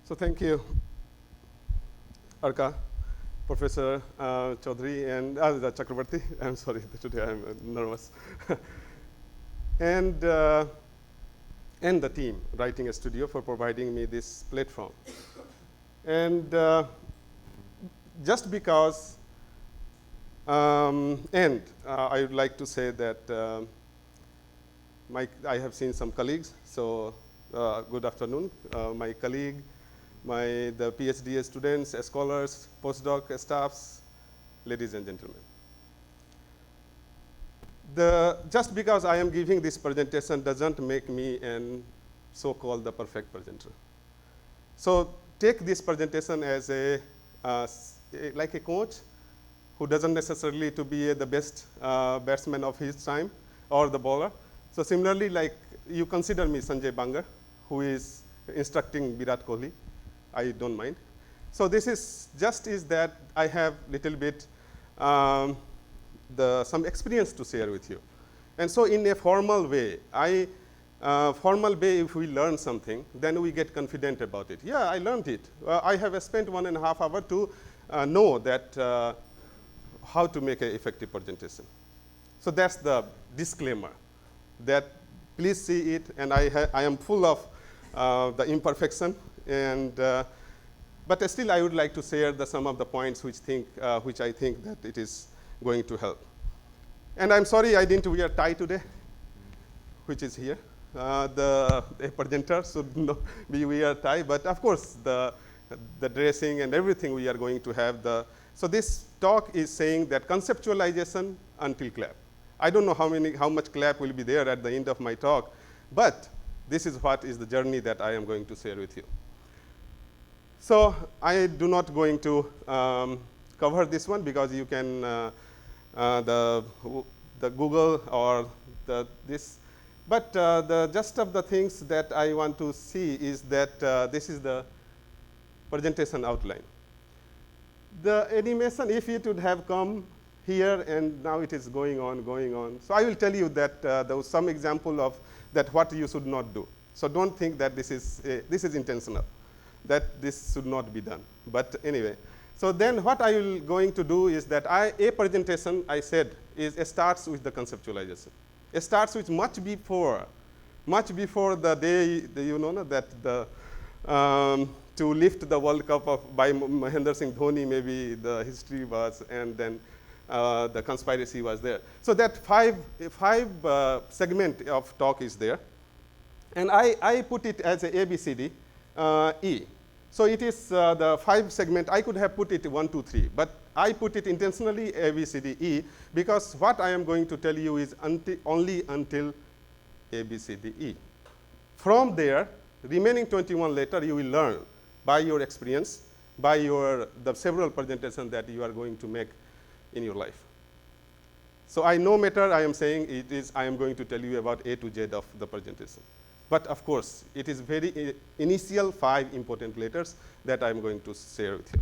So thank you, Arka, Professor Chaudhary, and the Chakrabarti. I'm sorry, today I'm nervous. and, uh, and the team, Writing a Studio, for providing me this platform. And just because, I would like to say that I have seen some colleagues, so good afternoon. My colleague, the PhD students, scholars, postdoc staffs, ladies and gentlemen. Just because I am giving this presentation doesn't make me an so-called the perfect presenter. So take this presentation as like a coach who doesn't necessarily to be the best batsman of his time or the bowler. So similarly, like you consider me Sanjay Bangar, who is instructing Virat Kohli. I don't mind. So this is that I have little bit some experience to share with you. And so in a formal way, if we learn something, then we get confident about it. Yeah, I learned it. I have spent 1.5 hours to know that how to make an effective presentation. So that's the disclaimer, that please see it, and I am full of the imperfection, and but still I would like to share some of the points which I think that it is going to help. And I'm sorry I didn't wear tie today, which is here. The presenter should not be wear tie, but of course the dressing and everything we are going to have. So this talk is saying that conceptualization until clap. I don't know how much clap will be there at the end of my talk, but this is what is the journey that I am going to share with you. So I do not going to cover this one because you can the Google or this. But the gist of the things that I want to see is that this is the presentation outline. The animation, if it would have come here and now it is going on. So I will tell you that there was some example of that what you should not do. So don't think that this is intentional, that this should not be done. But anyway, so then what I will going to do is that a presentation, I said, it starts with the conceptualization. It starts with much before the day to lift the World Cup by Mahendra Singh Dhoni, maybe the history was, and then the conspiracy was there. So that five segment of talk is there. And I put it as a ABCD E. So it is the 5 segment. I could have put it 1, 2, 3, but I put it intentionally ABCD E because what I am going to tell you is only until ABCD E. From there, remaining 21 later, you will learn by your experience, by the several presentations that you are going to make in your life. So no matter I am saying I am going to tell you about A to Z of the presentation. But of course, it is very initial 5 important letters that I'm going to share with you.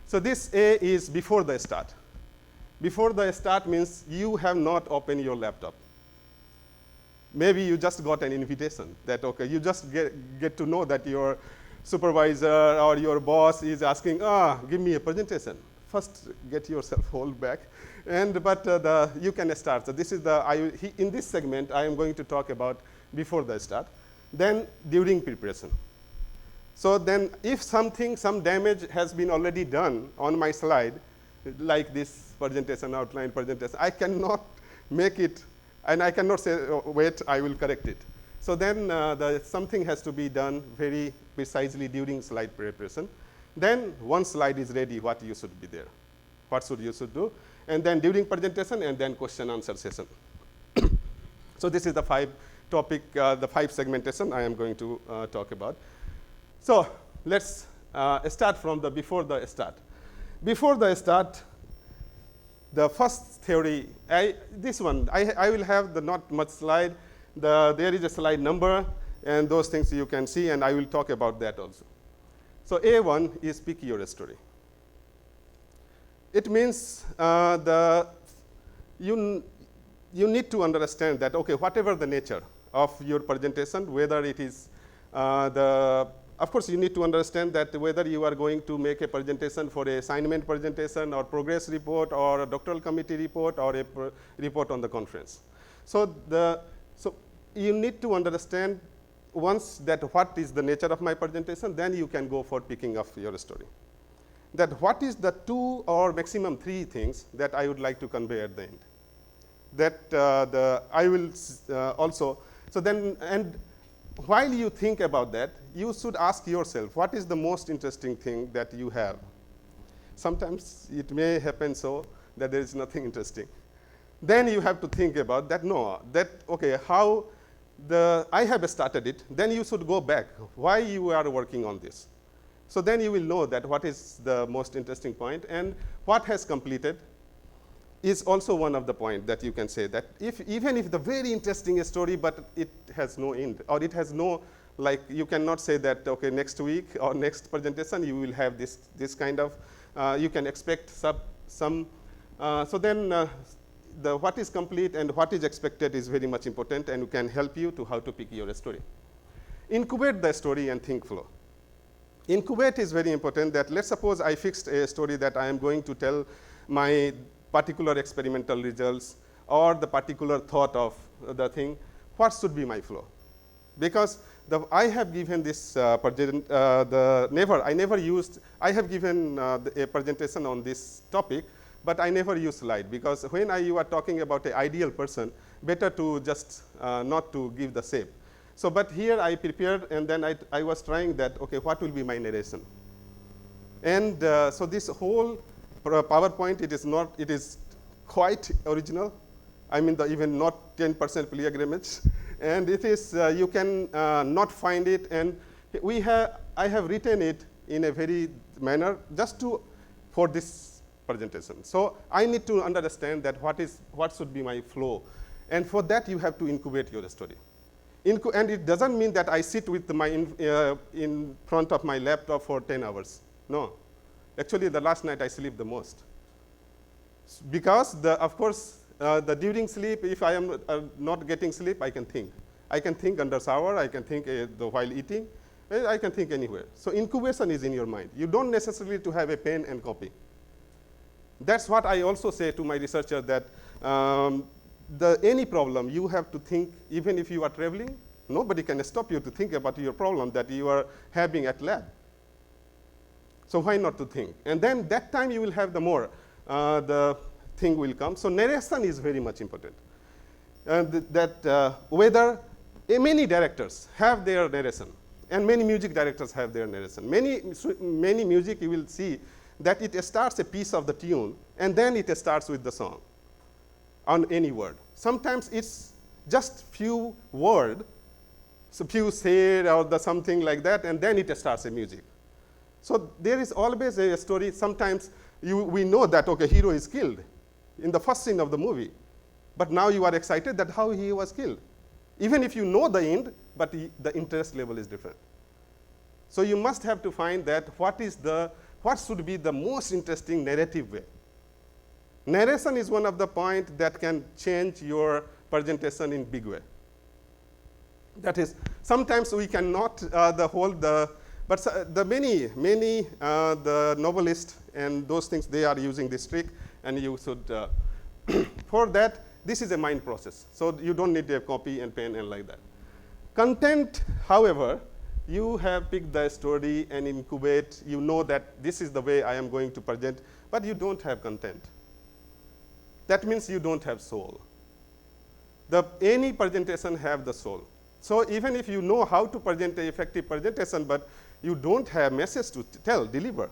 So this A is before the start. Before the start means you have not opened your laptop. Maybe you just got an invitation that, okay, you just get to know that your supervisor or your boss is asking, give me a presentation. First, get yourself hold back. But you can start. So this is in this segment, I am going to talk about before the start. Then during preparation. So then if some damage has been already done on my slide, like this presentation outline presentation, I cannot make it, and I cannot say, wait, I will correct it. So then something has to be done very precisely during slide preparation. Then one slide is ready, what you should be there. What you should do. And then during presentation, and then question answer session. So this is the 5 topic, the 5 segmentation I am going to talk about. So let's start from the before the start. Before the start, the first theory, this one, I will have not much slide. There is a slide number, and those things you can see, and I will talk about that also. So A1 is pick your story. It means you need to understand that, okay, whatever the nature of your presentation, whether it is Of course, you need to understand that whether you are going to make a presentation for a assignment presentation or progress report or a doctoral committee report or a report on the conference. So you need to understand once that what is the nature of my presentation, then you can go for picking up your story. That what is the 2 or maximum 3 things that I would like to convey at the end. That I will also, so then, and while you think about that, you should ask yourself, what is the most interesting thing that you have? Sometimes it may happen so that there is nothing interesting. Then you have to think about that, okay, how I have started it, then you should go back, why you are working on this. So then you will know that what is the most interesting point, and what has completed is also one of the points that you can say that even if the very interesting story, but it has no end, or it has no, like you cannot say that, okay, next week or next presentation you will have this kind of, you can expect some, so then what is complete and what is expected is very much important and can help you to how to pick your story. Incubate the story and think flow. Incubate is very important. That let's suppose I fixed a story that I am going to tell my particular experimental results or the particular thought of the thing. What should be my flow? Because I have given this I have given a presentation on this topic, but I never use slide, because when you are talking about an ideal person, better to just not to give the shape. So, but here I prepared, and then I was trying that, okay, what will be my narration? And so this whole PowerPoint, it is quite original. I mean, even not 10% plagiarism, and it is you can not find it, and I have written it in a very manner just for this presentation. So I need to understand that what should be my flow, and for that you have to incubate your story. And it doesn't mean that I sit with my in front of my laptop for 10 hours. No, actually the last night I sleep the most, because of course during sleep, if I am not getting sleep, I can think. I can think under shower, I can think while eating, I can think anywhere. So incubation is in your mind. You don't necessarily to have a pen and copy. That's what I also say to my researcher, that any problem you have to think, even if you are traveling, nobody can stop you to think about your problem that you are having at lab. So why not to think? And then that time you will have the thing will come. So narration is very much important. And whether many directors have their narration, and many music directors have their narration. Many music you will see that it starts a piece of the tune, and then it starts with the song on any word. Sometimes it's just few words, so few said or something like that, and then it starts a music. So there is always a story. Sometimes we know that, okay, hero is killed in the first scene of the movie, but now you are excited that how he was killed. Even if you know the end, but the interest level is different. So you must have to find that what should be the most interesting narrative way. Narration is one of the points that can change your presentation in big way. That is, sometimes we cannot but the many the novelists and those things, they are using this trick, and you should, for that, this is a mind process. So you don't need a copy and pen and like that. Content, however, you have picked the story and incubate, you know that this is the way I am going to present, but you don't have content. That means you don't have soul. Any presentation have the soul. So even if you know how to present an effective presentation, but you don't have message to deliver.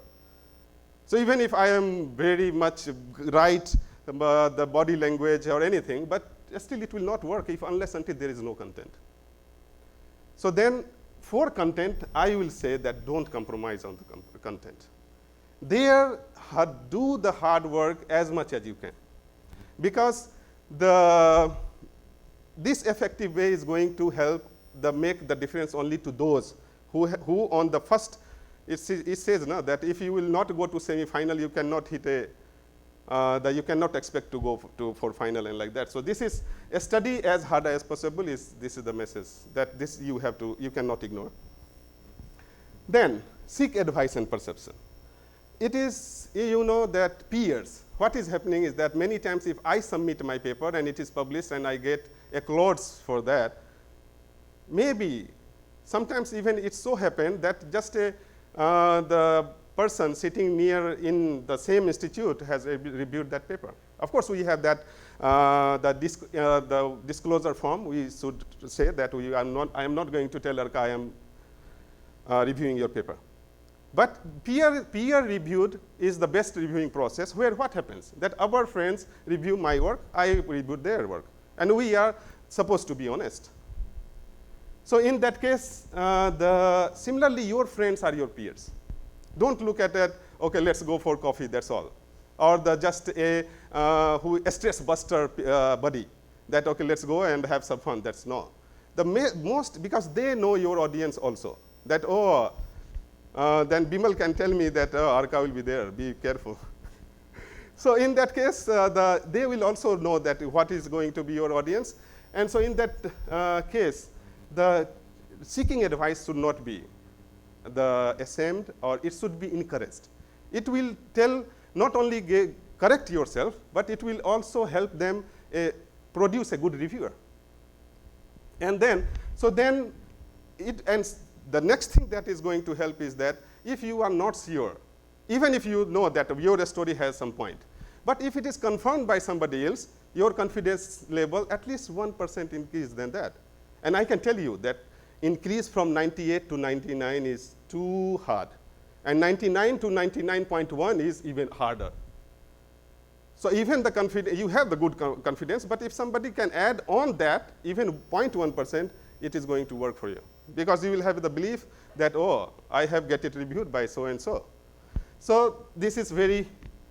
So even if I am very much right the body language or anything, but still it will not work unless until there is no content. So then for content, I will say that don't compromise on the content. Do the hard work as much as you can. Because this effective way is going to help make the difference only to those who on the first, it says now that if you will not go to semi-final, you cannot hit you cannot expect to go for final and like that. So this is a study as hard as possible. This is the message that you cannot ignore. Then, seek advice and perception. It is, you know, that peers, what is happening is that many times if I submit my paper and it is published and I get applause for that, maybe sometimes even it so happened that just the person sitting near in the same institute has reviewed that paper. Of course, we have that the disclosure form. We should say that I am not going to tell Arka I am reviewing your paper. But peer reviewed is the best reviewing process, where what happens? That our friends review my work, I review their work. And we are supposed to be honest. So in that case, similarly, your friends are your peers. Don't look at that, okay, let's go for coffee, that's all. Or just a stress buster buddy, that, okay, let's go and have some fun, that's no. Because they know your audience also, that, then Bimal can tell me that, Arka will be there, be careful. So in that case, they will also know that what is going to be your audience. And so in that case, the seeking advice should not be ashamed, or it should be encouraged. It will not only correct yourself, but it will also help them produce a good reviewer. And then, the next thing that is going to help is that if you are not sure, even if you know that your story has some point, but if it is confirmed by somebody else, your confidence level at least 1% increase than that. And I can tell you that increase from 98 to 99 is too hard. And 99 to 99.1 is even harder. So even the confidence, you have the good confidence, but if somebody can add on that, even 0.1%, it is going to work for you. Because you will have the belief that, I have get it reviewed by so-and-so. So this is very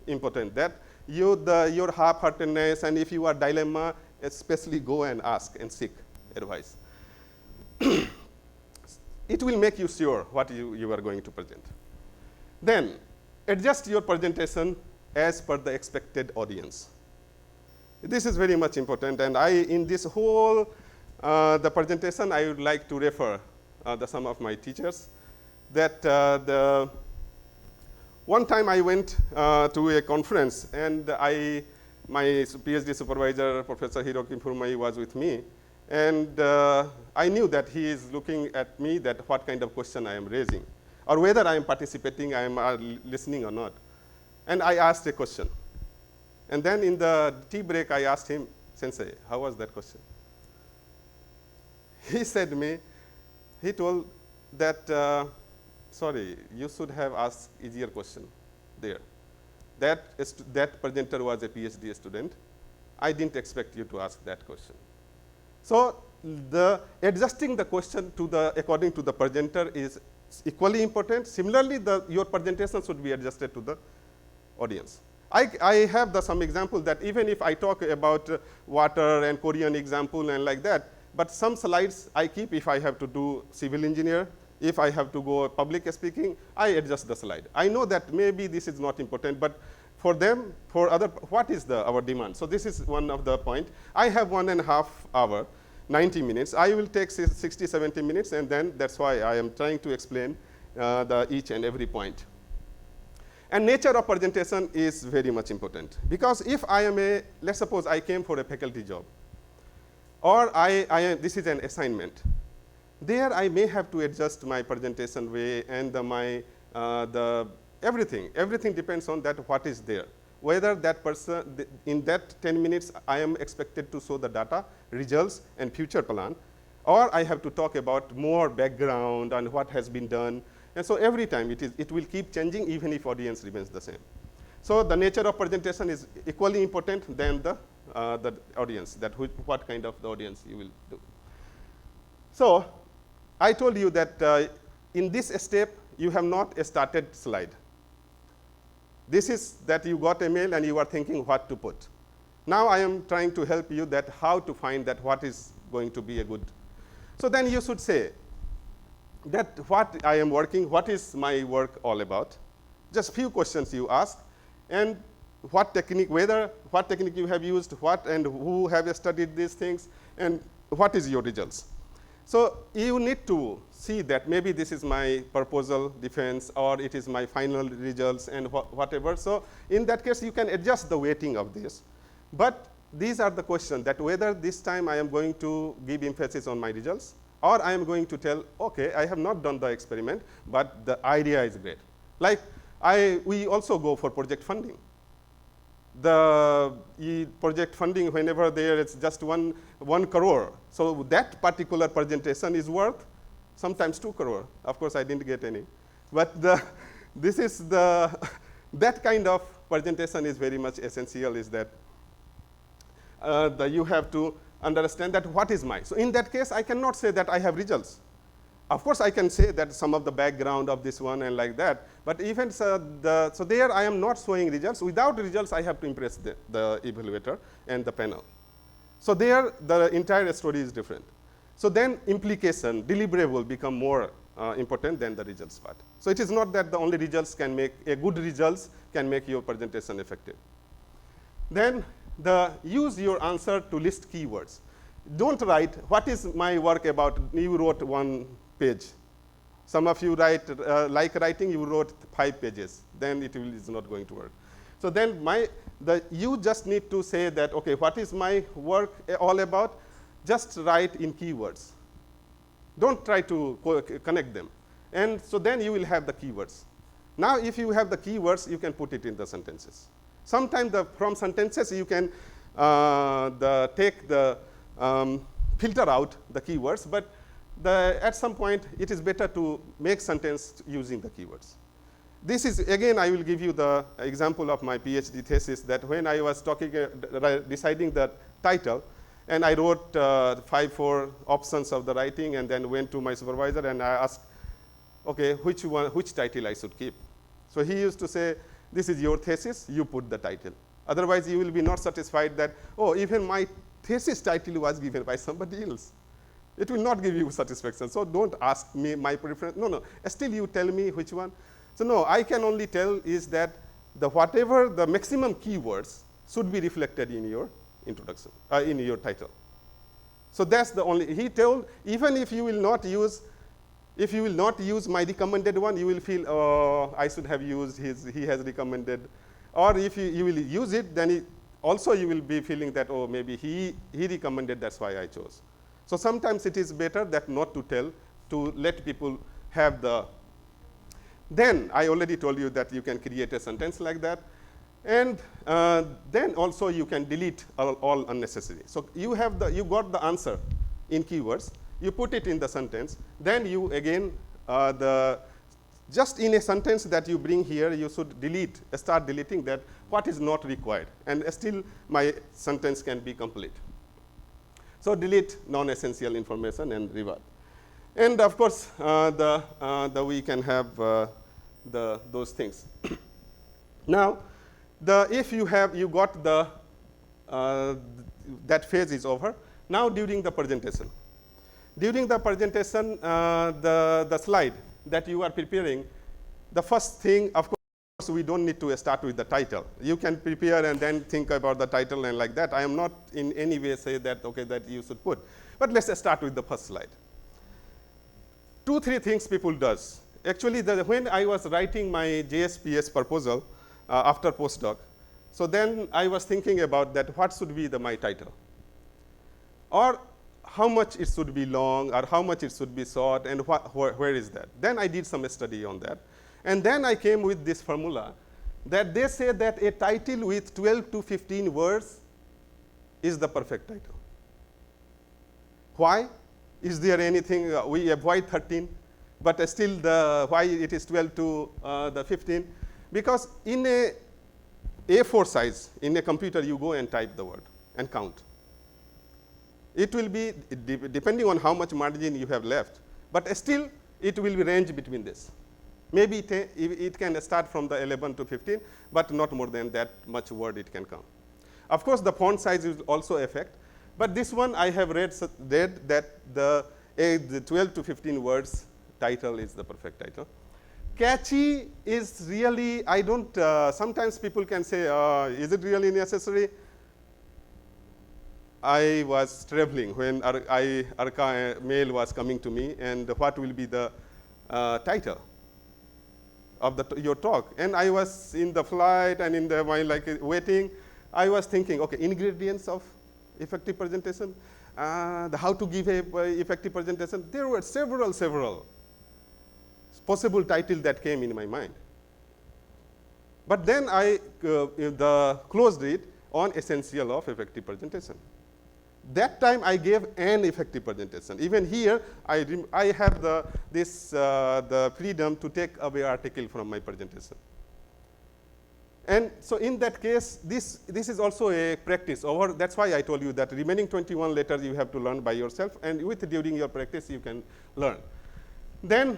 important, that your half-heartedness, and if you are dilemma, especially go and ask and seek advice. It will make you sure what you are going to present. Then, adjust your presentation as per the expected audience. This is very much important, and in this whole the presentation, I would like to refer some of my teachers. That one time I went to a conference, and my PhD supervisor, Professor Hiroki Furumai, was with me. And I knew that he is looking at me, that what kind of question I am raising, or whether I am participating, I am listening or not. And I asked a question. And then in the tea break, I asked him, Sensei, how was that question? He said me, he told that, sorry, you should have asked easier question there. That presenter was a PhD student. I didn't expect you to ask that question. So adjusting the question according to the presenter is equally important. Similarly, your presentation should be adjusted to the audience. I have some example that even if I talk about water and Korean example and like that, but some slides I keep if I have to do civil engineer, if I have to go public speaking, I adjust the slide. I know that maybe this is not important, but for them, what is our demand? So this is one of the point. I have 1.5 hours, 90 minutes. I will take 60, 70 minutes, and then that's why I am trying to explain each and every point. And nature of presentation is very much important, because if I am let's suppose I came for a faculty job, or this is an assignment, there I may have to adjust my presentation way and everything. Everything depends on that what is there. Whether that person, in that 10 minutes, I am expected to show the data, results, and future plan, or I have to talk about more background and what has been done. And so every time it will keep changing, even if audience remains the same. So the nature of presentation is equally important than the audience, what kind of the audience you will do. So I told you that in this step, you have not started slide. This is that you got a mail and you are thinking what to put. Now I am trying to help you that how to find that what is going to be a good. So then you should say that what I am working, what is my work all about? Just few questions you ask, and what technique you have used, what and who have studied these things, and what is your results. So you need to see that maybe this is my proposal defense or it is my final results and whatever. So in that case, you can adjust the weighting of this. But these are the questions that whether this time I am going to give emphasis on my results or I am going to tell, okay, I have not done the experiment, but the idea is great. Like we also go for project funding. The project funding, whenever there is just one crore. So that particular presentation is worth sometimes 2 crore. Of course, I didn't get any. But this is that kind of presentation is very much essential, is that you have to understand that what is my. So in that case, I cannot say that I have results. Of course, I can say that some of the background of this one and like that, but even so there I am not showing results. Without results, I have to impress the evaluator and the panel. So there, the entire story is different. So then implication, deliverable become more important than the results part. So it is not that the only results can make, good results can make your presentation effective. Then use your answer to list keywords. Don't write, what is my work about? You wrote 1 page. Some of you write, like writing, you wrote 5 pages. Then it is not going to work. So then you just need to say that, okay, what is my work all about? Just write in keywords. Don't try to connect them. And so then you will have the keywords. Now, if you have the keywords, you can put it in the sentences. Sometimes from sentences, you can filter out the keywords, but at some point, it is better to make sentence using the keywords. This is, again, I will give you the example of my PhD thesis, that when I was deciding the title, and I wrote 5-4 options of the writing, and then went to my supervisor, and I asked, okay, which title I should keep. So he used to say, this is your thesis, you put the title. Otherwise, you will be not satisfied that, oh, even my thesis title was given by somebody else. It will not give you satisfaction. So don't ask me my preference. No. Still, you tell me which one. So no, I can only tell is that whatever the maximum keywords should be reflected in your introduction, in your title. So that's the only, he told, even if you will not use my recommended one, you will feel, oh, I should have used he has recommended. Or if you will use it, then also you will be feeling that, oh, maybe he recommended, that's why I chose. So sometimes it is better that not to tell, to let people have the. Then I already told you that you can create a sentence like that. And then also you can delete all unnecessary. So you got the answer in keywords. You put it in the sentence. Then you again, just in a sentence that you bring here, you should start deleting that what is not required. And still my sentence can be complete. So delete non-essential information and revert. And of course, we can have those things. Now, if you got that phase is over. Now during the presentation. During the presentation, the slide that you are preparing, the first thing, of course, we don't need to start with the title. You can prepare and then think about the title and like that. I am not in any way say that, okay, that you should put. But let's start with the first slide. 2-3 things people does. Actually, when I was writing my JSPS proposal after postdoc, so then I was thinking about that, what should be my title? Or how much it should be long, or how much it should be short, and where is that? Then I did some study on that. And then I came with this formula that they say that a title with 12 to 15 words is the perfect title. Why? Is there anything, we avoid 13, but still why it is 12 to the 15? Because in a A4 size, in a computer, you go and type the word and count. It will be, depending on how much margin you have left, but still it will be range between this. Maybe it can start from the 11 to 15, but not more than that much word it can count. Of course, the font size will also affect, but this one I have read that the 12 to 15 words title is the perfect title. Catchy is really, I don't, sometimes people can say, is it really necessary? I was traveling when Arca mail was coming to me, and what will be the title of your talk. And I was in the flight and in the waiting. I was thinking, okay, ingredients of effective presentation, how to give a effective presentation. There were several possible titles that came in my mind. But then I closed it on essential of effective presentation. That time I gave an effective presentation. Even here, I have the freedom to take away article from my presentation. And so in that case, this is also a practice. That's why I told you that remaining 21 letters you have to learn by yourself, and during your practice you can learn. Then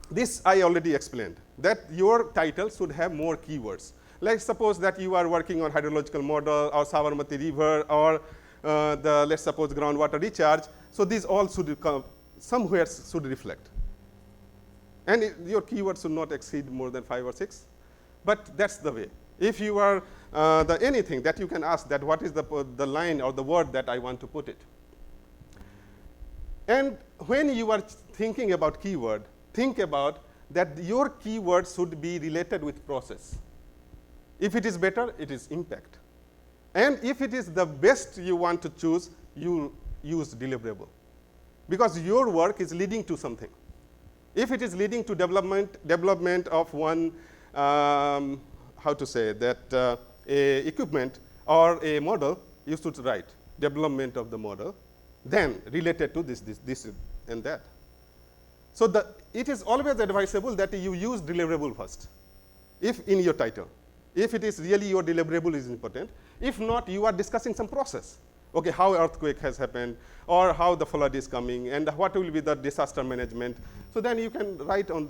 this I already explained, that your title should have more keywords. Like suppose that you are working on hydrological model or Sabarmati River or let's suppose groundwater recharge. So these all should come, somewhere should reflect. And your keywords should not exceed more than 5 or 6. But that's the way. If you are anything that you can ask that what is the line or the word that I want to put it. And when you are thinking about keyword, think about that your keyword should be related with process. If it is better, it is impact. And if it is the best you want to choose, you use deliverable. Because your work is leading to something. If it is leading to development of one, how to say that, a equipment or a model, you should write development of the model, then related to this and that. So it is always advisable that you use deliverable first, if in your title. If it is really your deliverable is important. If not, you are discussing some process. Okay, how earthquake has happened, or how the flood is coming, and what will be the disaster management. So then you can write on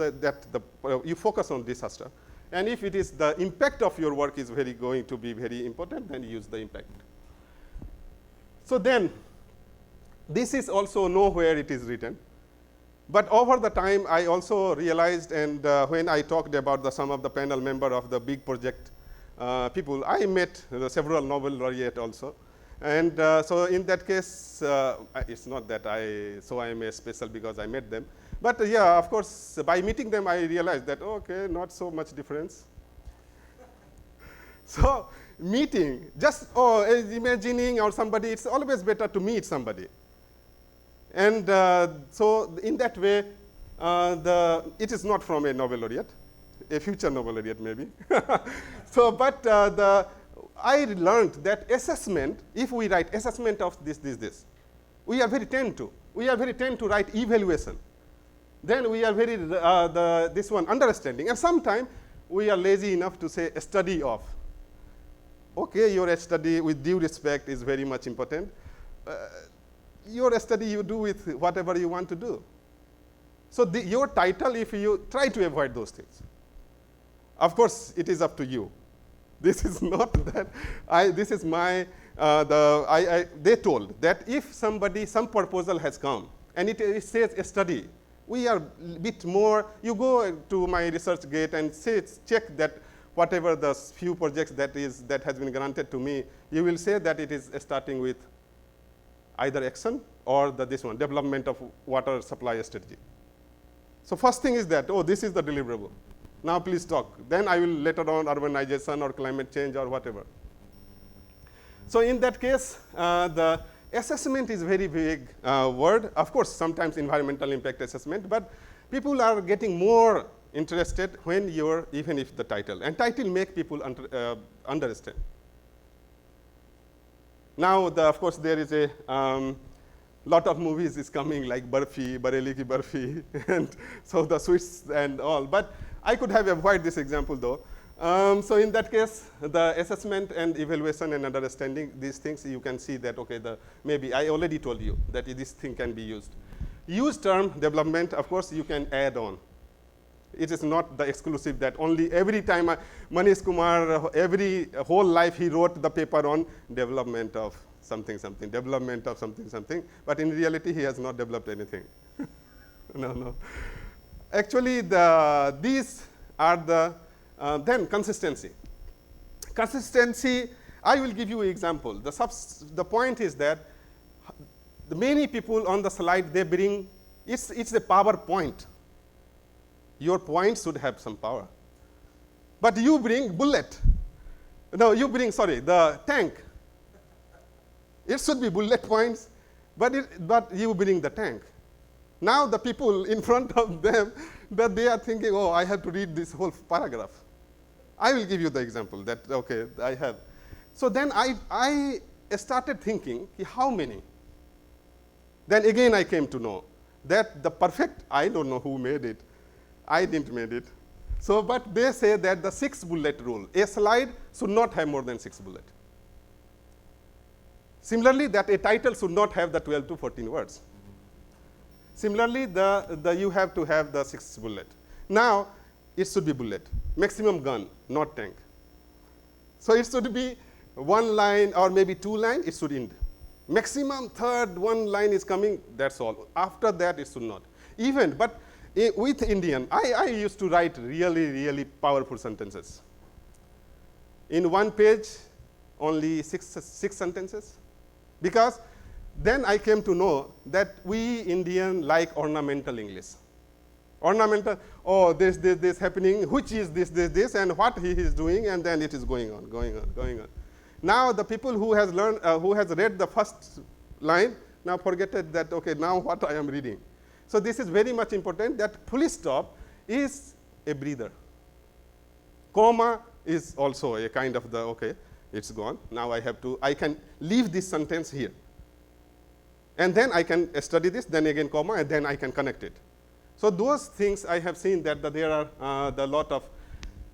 you focus on disaster. And if it is the impact of your work is going to be very important, then use the impact. So then, this is also nowhere it is written. But over the time, I also realized, and when I talked about some of the panel member of the big project people, I met several Nobel laureate also. And so in that case, it's not that I am a special because I met them. But yeah, of course, by meeting them, I realized that, okay, not so much difference. So meeting, just imagining or somebody, it's always better to meet somebody. And so in that way, it is not from a Nobel laureate, a future Nobel laureate maybe. So, but I learned that assessment, if we write assessment of this, we are very tend to write evaluation. Then we are very, this one, understanding. And sometimes we are lazy enough to say a study of. Okay, your study with due respect is very much important. Your study you do with whatever you want to do. So your title, if you try to avoid those things. Of course, it is up to you. This is not that, this is my, they told that if some proposal has come and it says a study, we are a bit more, you go to my research gate and check that whatever the few projects that has been granted to me, you will say that it is starting with either action or this one, development of water supply strategy. So first thing is that, this is the deliverable. Now please talk. Then I will later on urbanization or climate change or whatever. So in that case, the assessment is very big word. Of course, sometimes environmental impact assessment, but people are getting more interested when even if the title. And title make people understand. Now, of course, there is a lot of movies is coming like Barfi, Bareli Ki Barfi, and so the sweets and all. But I could have avoided this example though. So in that case, the assessment and evaluation and understanding these things, you can see that, okay, maybe I already told you that this thing can be used. Use term development, of course, you can add on. It is not the exclusive that only every time Manish Kumar, every whole life he wrote the paper on development of something, development of something. But in reality, he has not developed anything. No. Actually, these are the, then consistency. Consistency, I will give you an example. The point is that the many people on the slide, they bring, it's a power point. Your point should have some power. But you bring bullet. No, you bring, sorry, the tank. It should be bullet points, but you bring the tank. Now the people in front of them, that they are thinking, oh, I have to read this whole paragraph. I will give you the example that, okay, I have. So then I started thinking, how many? Then again I came to know that the perfect, I don't know who made it. I didn't made it. So, but they say that the 6 bullet rule, a slide should not have more than 6 bullets. Similarly, that a title should not have the 12 to 14 words. Similarly, you have to have the 6 bullet. Now, it should be bullet. Maximum gun, not tank. So it should be 1 line or maybe 2 lines, it should end. Maximum third 1 line is coming, that's all. After that, it should not. Even, but with Indian, I used to write really, really powerful sentences. In 1 page, only 6 sentences. Because then I came to know that we Indian like ornamental English. Ornamental, oh, this happening, which is this, and what he is doing, and then it is going on. Now the people who has learned, who has read the first line, now forget that, okay, now what I am reading. So this is very much important that full stop is a breather. Comma is also a kind of the, okay, it's gone. Now I can leave this sentence here. And then I can study this, then again comma, and then I can connect it. So those things I have seen that there are the lot of,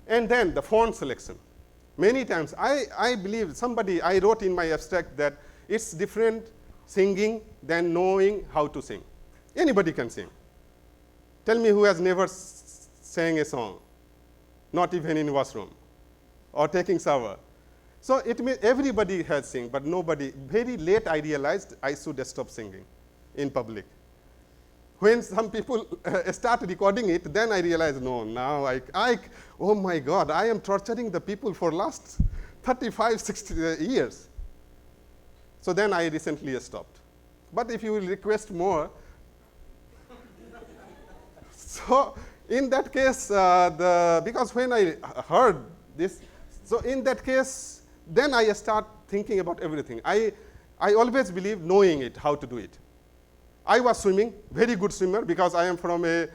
and then the font selection. Many times, I believe I wrote in my abstract that it's different singing than knowing how to sing. Anybody can sing. Tell me who has never sang a song, not even in washroom or taking shower. So it means everybody has sing, but nobody. Very late I realized I should stop singing in public. When some people start recording it, then I realized, no, now oh my God, I am torturing the people for last 35, 60 years. So then I recently stopped. But if you will request more, so in that case, because when I heard this, so in that case, then I start thinking about everything. I always believe knowing it, how to do it. I was swimming, very good swimmer, because I am from a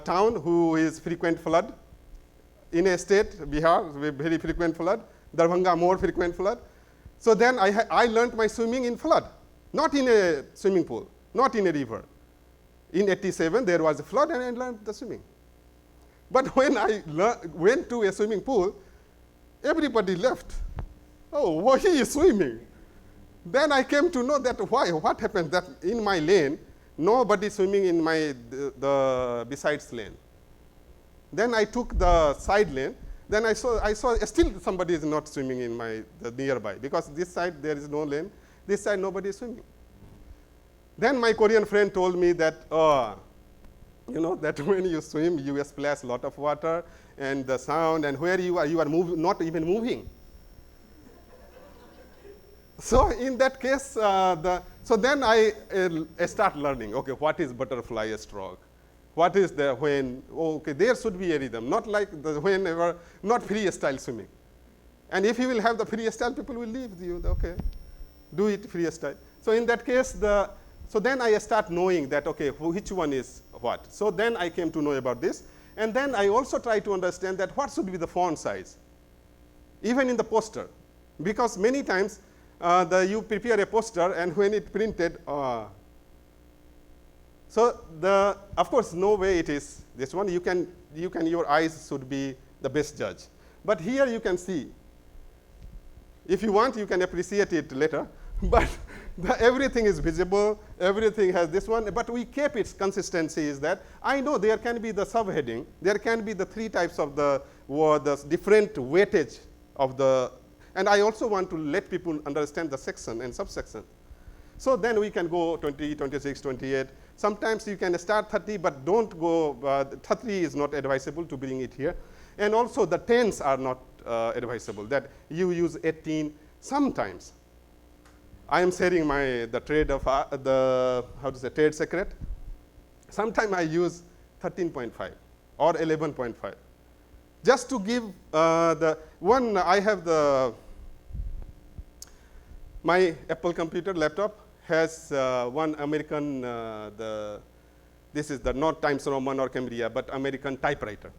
town who is frequent flood. In a state, Bihar, with very frequent flood. Darbhanga, more frequent flood. So then I learned my swimming in flood, not in a swimming pool, not in a river. In 87, there was a flood, and I learned the swimming. But when I went to a swimming pool, everybody left. Oh, well, he is swimming. Then I came to know that what happened, that in my lane, nobody swimming in the besides lane. Then I took the side lane. Then I saw still somebody is not swimming in the nearby, because this side there is no lane. This side nobody is swimming. Then my Korean friend told me that, you know, that when you swim, you splash a lot of water, and the sound, and where you are not even moving. So in that case, so then I start learning, okay, what is butterfly stroke? What is the when, okay, there should be a rhythm, not like whenever, not freestyle swimming. And if you will have the freestyle, people will leave you, okay, do it freestyle. So in that case, so then I start knowing that, okay, which one is what. So then I came to know about this. And then I also try to understand that what should be the font size, even in the poster. Because many times, you prepare a poster, and when it printed, so of course, no way it is this one. Your eyes should be the best judge. But here you can see. If you want, you can appreciate it later. But everything is visible. Everything has this one. But we keep its consistency. Is that I know there can be the subheading. There can be the 3 types of the different weightage of the. And I also want to let people understand the section and subsection. So then we can go 20, 26, 28. Sometimes you can start 30, but don't go, 30 is not advisable to bring it here. And also the tens are not advisable, that you use 18, Sometimes I am sharing the trade of trade secret. Sometimes I use 13.5 or 11.5. Just to give the one, I have my Apple computer laptop has one American, this is the not Times Roman or Cambria, but American typewriter.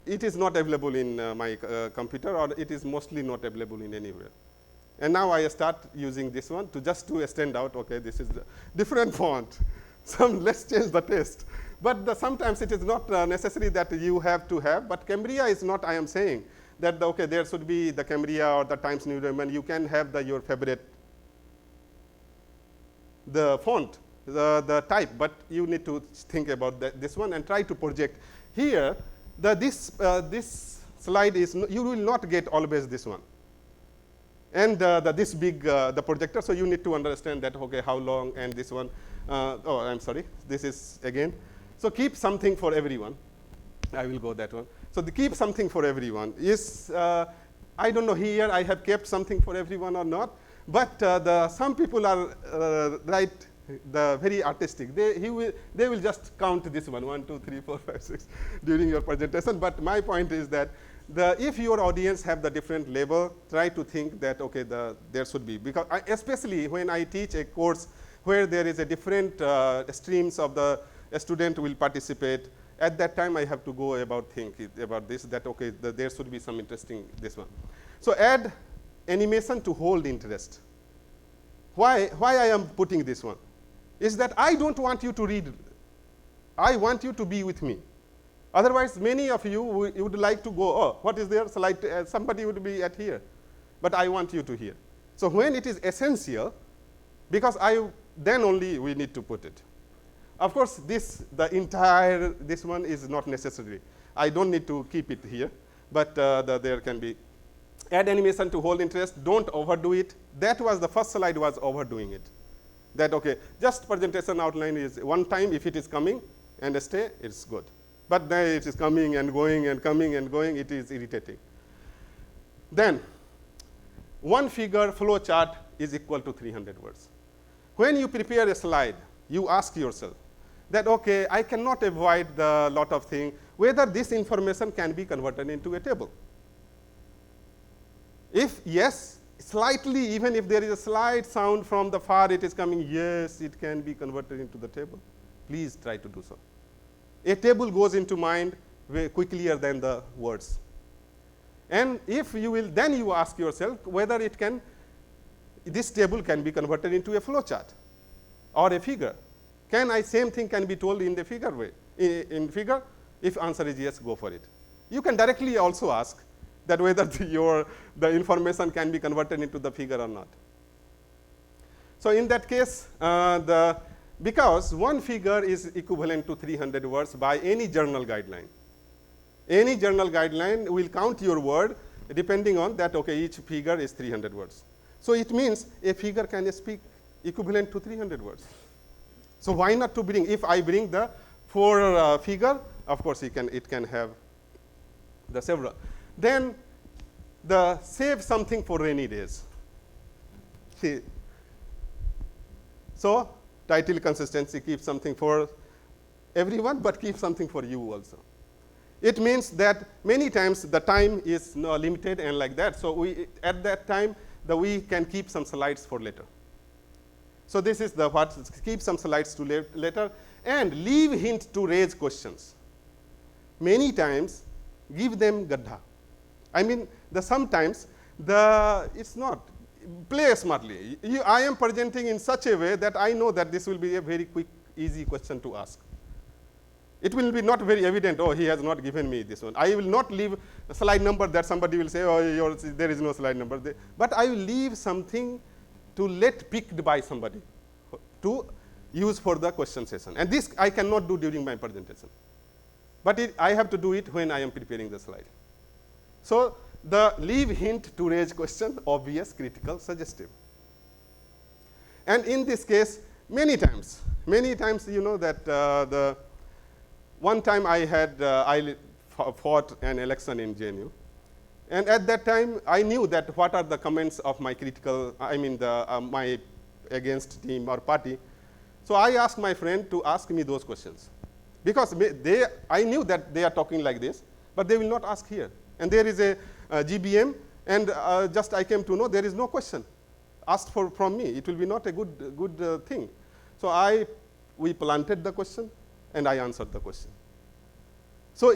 It is not available in my computer, or it is mostly not available in anywhere. And now I start using this one just to stand out. Okay, this is a different font. Let's change the taste. But sometimes it is not necessary that you have to have. But Cambria is not. I am saying that okay, there should be the Cambria or the Times New Roman. You can have your favorite the font, the type, but you need to think about this one and try to project here. This slide is you will not get always this one. And this big the projector, so you need to understand that okay, how long, and this one. Oh, I'm sorry. This is again. So keep something for everyone. I will go that one. So keep something for everyone is I don't know here I have kept something for everyone or not, but some people are very artistic. They will just count this one 1, 2, 3, 4, 5, 6 during your presentation. But my point is that if your audience have the different level, try to think that okay, there should be, because especially when I teach a course where there is a different streams of the student will participate. At that time, I have to go about this, that okay, there should be some interesting this one. So add animation to hold interest. Why I am putting this one is that I don't want you to read. I want you to be with me. Otherwise, many of you would like to go, oh, what is there? So like somebody would be at here. But I want you to hear. So when it is essential, because then only we need to put it. Of course, the entire this one is not necessary. I don't need to keep it here, but there can be add animation to hold interest. Don't overdo it. That was the first slide was overdoing it. That okay, just presentation outline is one time if it is coming and stay, it's good. But then it is coming and going and coming and going. It is irritating. Then one figure flow chart is equal to 300 words. When you prepare a slide, you ask yourself that, okay, I cannot avoid the lot of things, whether this information can be converted into a table. If yes, slightly, even if there is a slight sound from the far it is coming, yes, it can be converted into the table. Please try to do so. A table goes into mind way quicker than the words. And if you will, then you ask yourself whether this table can be converted into a flow chart or a figure. Same thing can be told in the figure way, in figure? If answer is yes, go for it. You can directly also ask that whether the information can be converted into the figure or not. So in that case, because one figure is equivalent to 300 words by any journal guideline. Any journal guideline will count your word depending on that, okay, each figure is 300 words. So it means a figure can speak equivalent to 300 words. So why not to bring, if I bring the 4 figure, of course it can have the several. Then save something for rainy days. See, so title consistency, keep something for everyone, but keep something for you also. It means that many times the time is limited and like that. So at that time, we can keep some slides for later. So this is keep some slides to later and leave hint to raise questions. Many times, give them gadha. I mean, sometimes it's not. Play smartly. I am presenting in such a way that I know that this will be a very quick, easy question to ask. It will be not very evident, oh, he has not given me this one. I will not leave a slide number that somebody will say, oh, there is no slide number. But I will leave something to picked by somebody to use for the question session. And this I cannot do during my presentation. But I have to do it when I am preparing the slide. So the leave hint to raise question, obvious, critical, suggestive. And in this case, many times, you know that one time I fought an election in JNU. And at that time, I knew that what are the comments of my critical, my against team or party. So I asked my friend to ask me those questions. Because I knew that they are talking like this, but they will not ask here. And there is a GBM, and just I came to know there is no question asked from me. It will be not a good thing. So we planted the question, and I answered the question. So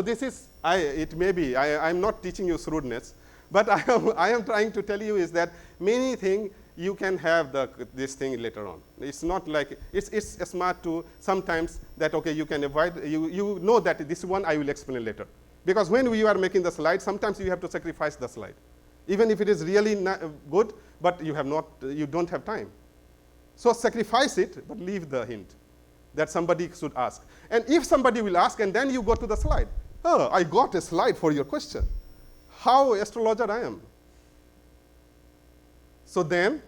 this is, it may be, I'm not teaching you shrewdness, but I am trying to tell you is that many things you can have this thing later on. It's not like, it's smart to sometimes that, okay, you can avoid, you know that this one I will explain later. Because when you are making the slide, sometimes you have to sacrifice the slide. Even if it is really good, but you don't have time. So sacrifice it, but leave the hint that somebody should ask. And if somebody will ask, and then you go to the slide. Oh, I got a slide for your question. How astrologer I am. So then,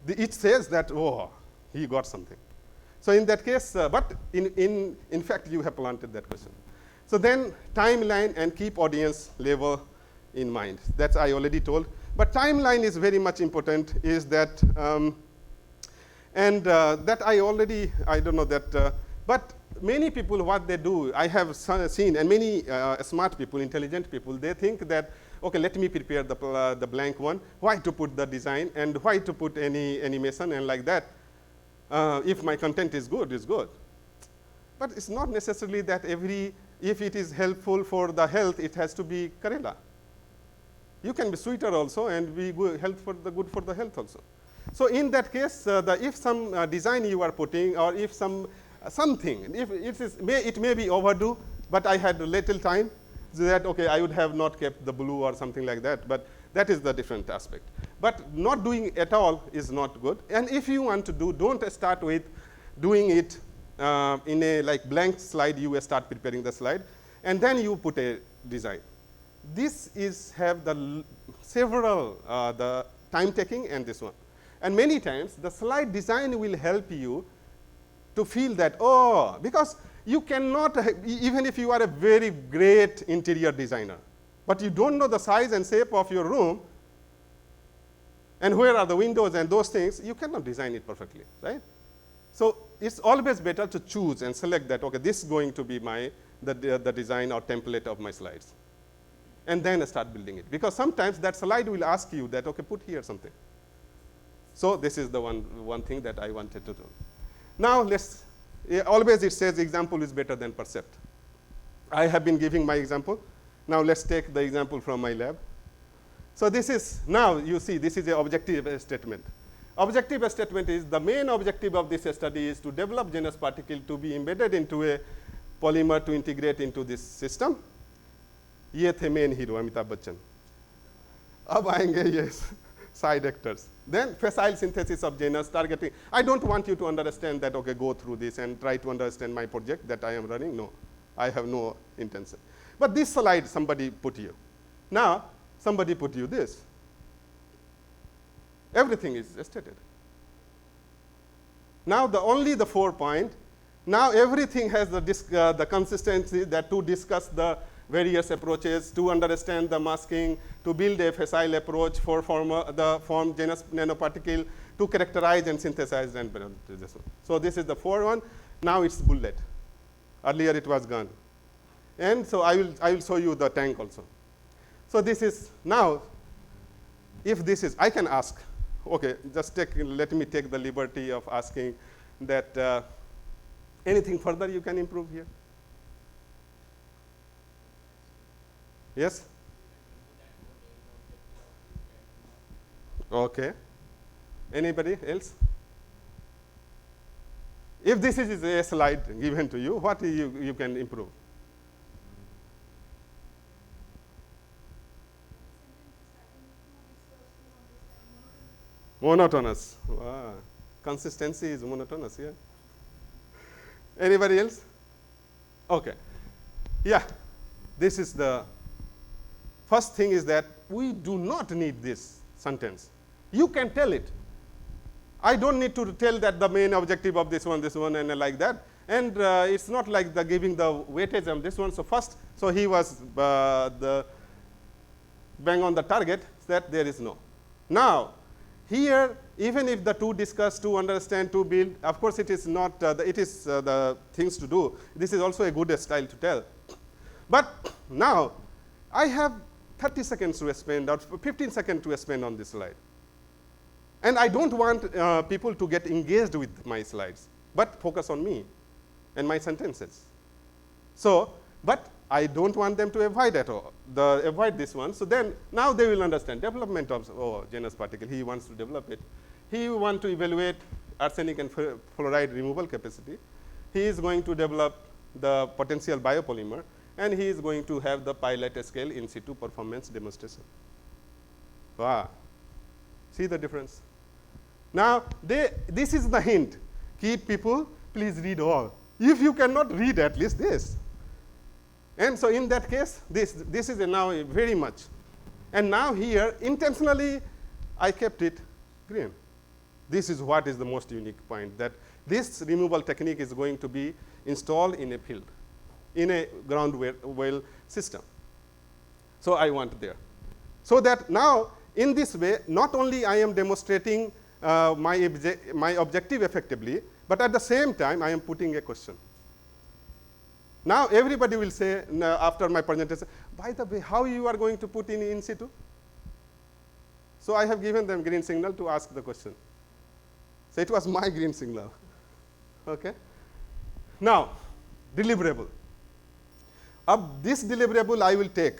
it says that, oh, he got something. So in that case, but in fact, you have planted that question. So then, timeline and keep audience level in mind. That's I already told. But timeline is very much important, is that, that I don't know that, but many people, what they do, I have seen, and many smart people, intelligent people, they think that, okay, let me prepare the blank one. Why to put the design, and why to put any animation, and like that. If my content is good, it's good. But it's not necessarily that if it is helpful for the health, it has to be Kerala. You can be sweeter also, and be good for the health also. So in that case, if some design you are putting, or if something, if it may be overdue, but I had a little time, so that, okay, I would have not kept the blue or something like that, but that is the different aspect. But not doing at all is not good. And if you want to do, don't start with doing it in a blank slide. You start preparing the slide, and then you put a design. This have the several, the time taking and this one. And many times, the slide design will help you to feel that, oh, because you cannot, even if you are a very great interior designer, but you don't know the size and shape of your room, and where are the windows and those things, you cannot design it perfectly, right? So it's always better to choose and select that, okay, this is going to be the design or template of my slides. And then start building it. Because sometimes that slide will ask you that, okay, put here something. So this is the one thing that I wanted to do. Now always it says example is better than percept. I have been giving my example. Now let's take the example from my lab. So this is, now you see, this is an objective statement. Objective statement is the main objective of this study is to develop genus particle to be embedded into a polymer to integrate into this system. ये थे main hero Amitabh Bachchan. अब आएंगे ये side actors. Then facile synthesis of genus targeting. I don't want you to understand that, okay, go through this and try to understand my project that I am running. No, I have no intention. But this slide somebody put you. Now, somebody put you this. Everything is stated. Now, only the 4 point. Now, everything has the consistency that to discuss the various approaches, to understand the masking, to build a facile approach for the form genus nanoparticle, to characterize and synthesize and this one. So this is the 4 Now it's bullet. Earlier it was gun. And so I will show you the tank also. So this is, now, if this is, I can ask, okay, just let me take the liberty of asking that anything further you can improve here? Yes? Okay. Anybody else? If this is a slide given to you, what you can improve? Monotonous. Wow. Consistency is monotonous, yeah. Anybody else? Okay. Yeah. This is the first thing is that we do not need this sentence. You can tell it. I don't need to tell that the main objective of this one, and like that. And it's not like giving the weightage on this one. So first, so he was bang on the target, that there is no. Now, here, even if the to discuss, to understand, to build, of course, it is not, the things to do. This is also a good style to tell. But now, I have 30 seconds to spend or 15 seconds to spend on this slide. And I don't want people to get engaged with my slides, but focus on me and my sentences. So, but I don't want them to avoid at all, avoid this one. So then, now they will understand development of, oh, genus particle, he wants to develop it. He wants to evaluate arsenic and fluoride removal capacity. He is going to develop the potential biopolymer, and he is going to have the pilot scale in situ performance demonstration. Wow. See the difference? Now, this is the hint. Keep people, please read all. If you cannot read at least this. And so in that case, this is now very much. And now here, intentionally, I kept it green. This is what is the most unique point, that this removal technique is going to be installed in a field, in a ground well system. So I want there. So that now, in this way, not only I am demonstrating my objective effectively, but at the same time, I am putting a question. Now, everybody will say, after my presentation, by the way, how you are going to put in situ? So I have given them green signal to ask the question. So it was my green signal. Okay? Now, deliverable. Of this deliverable, I will take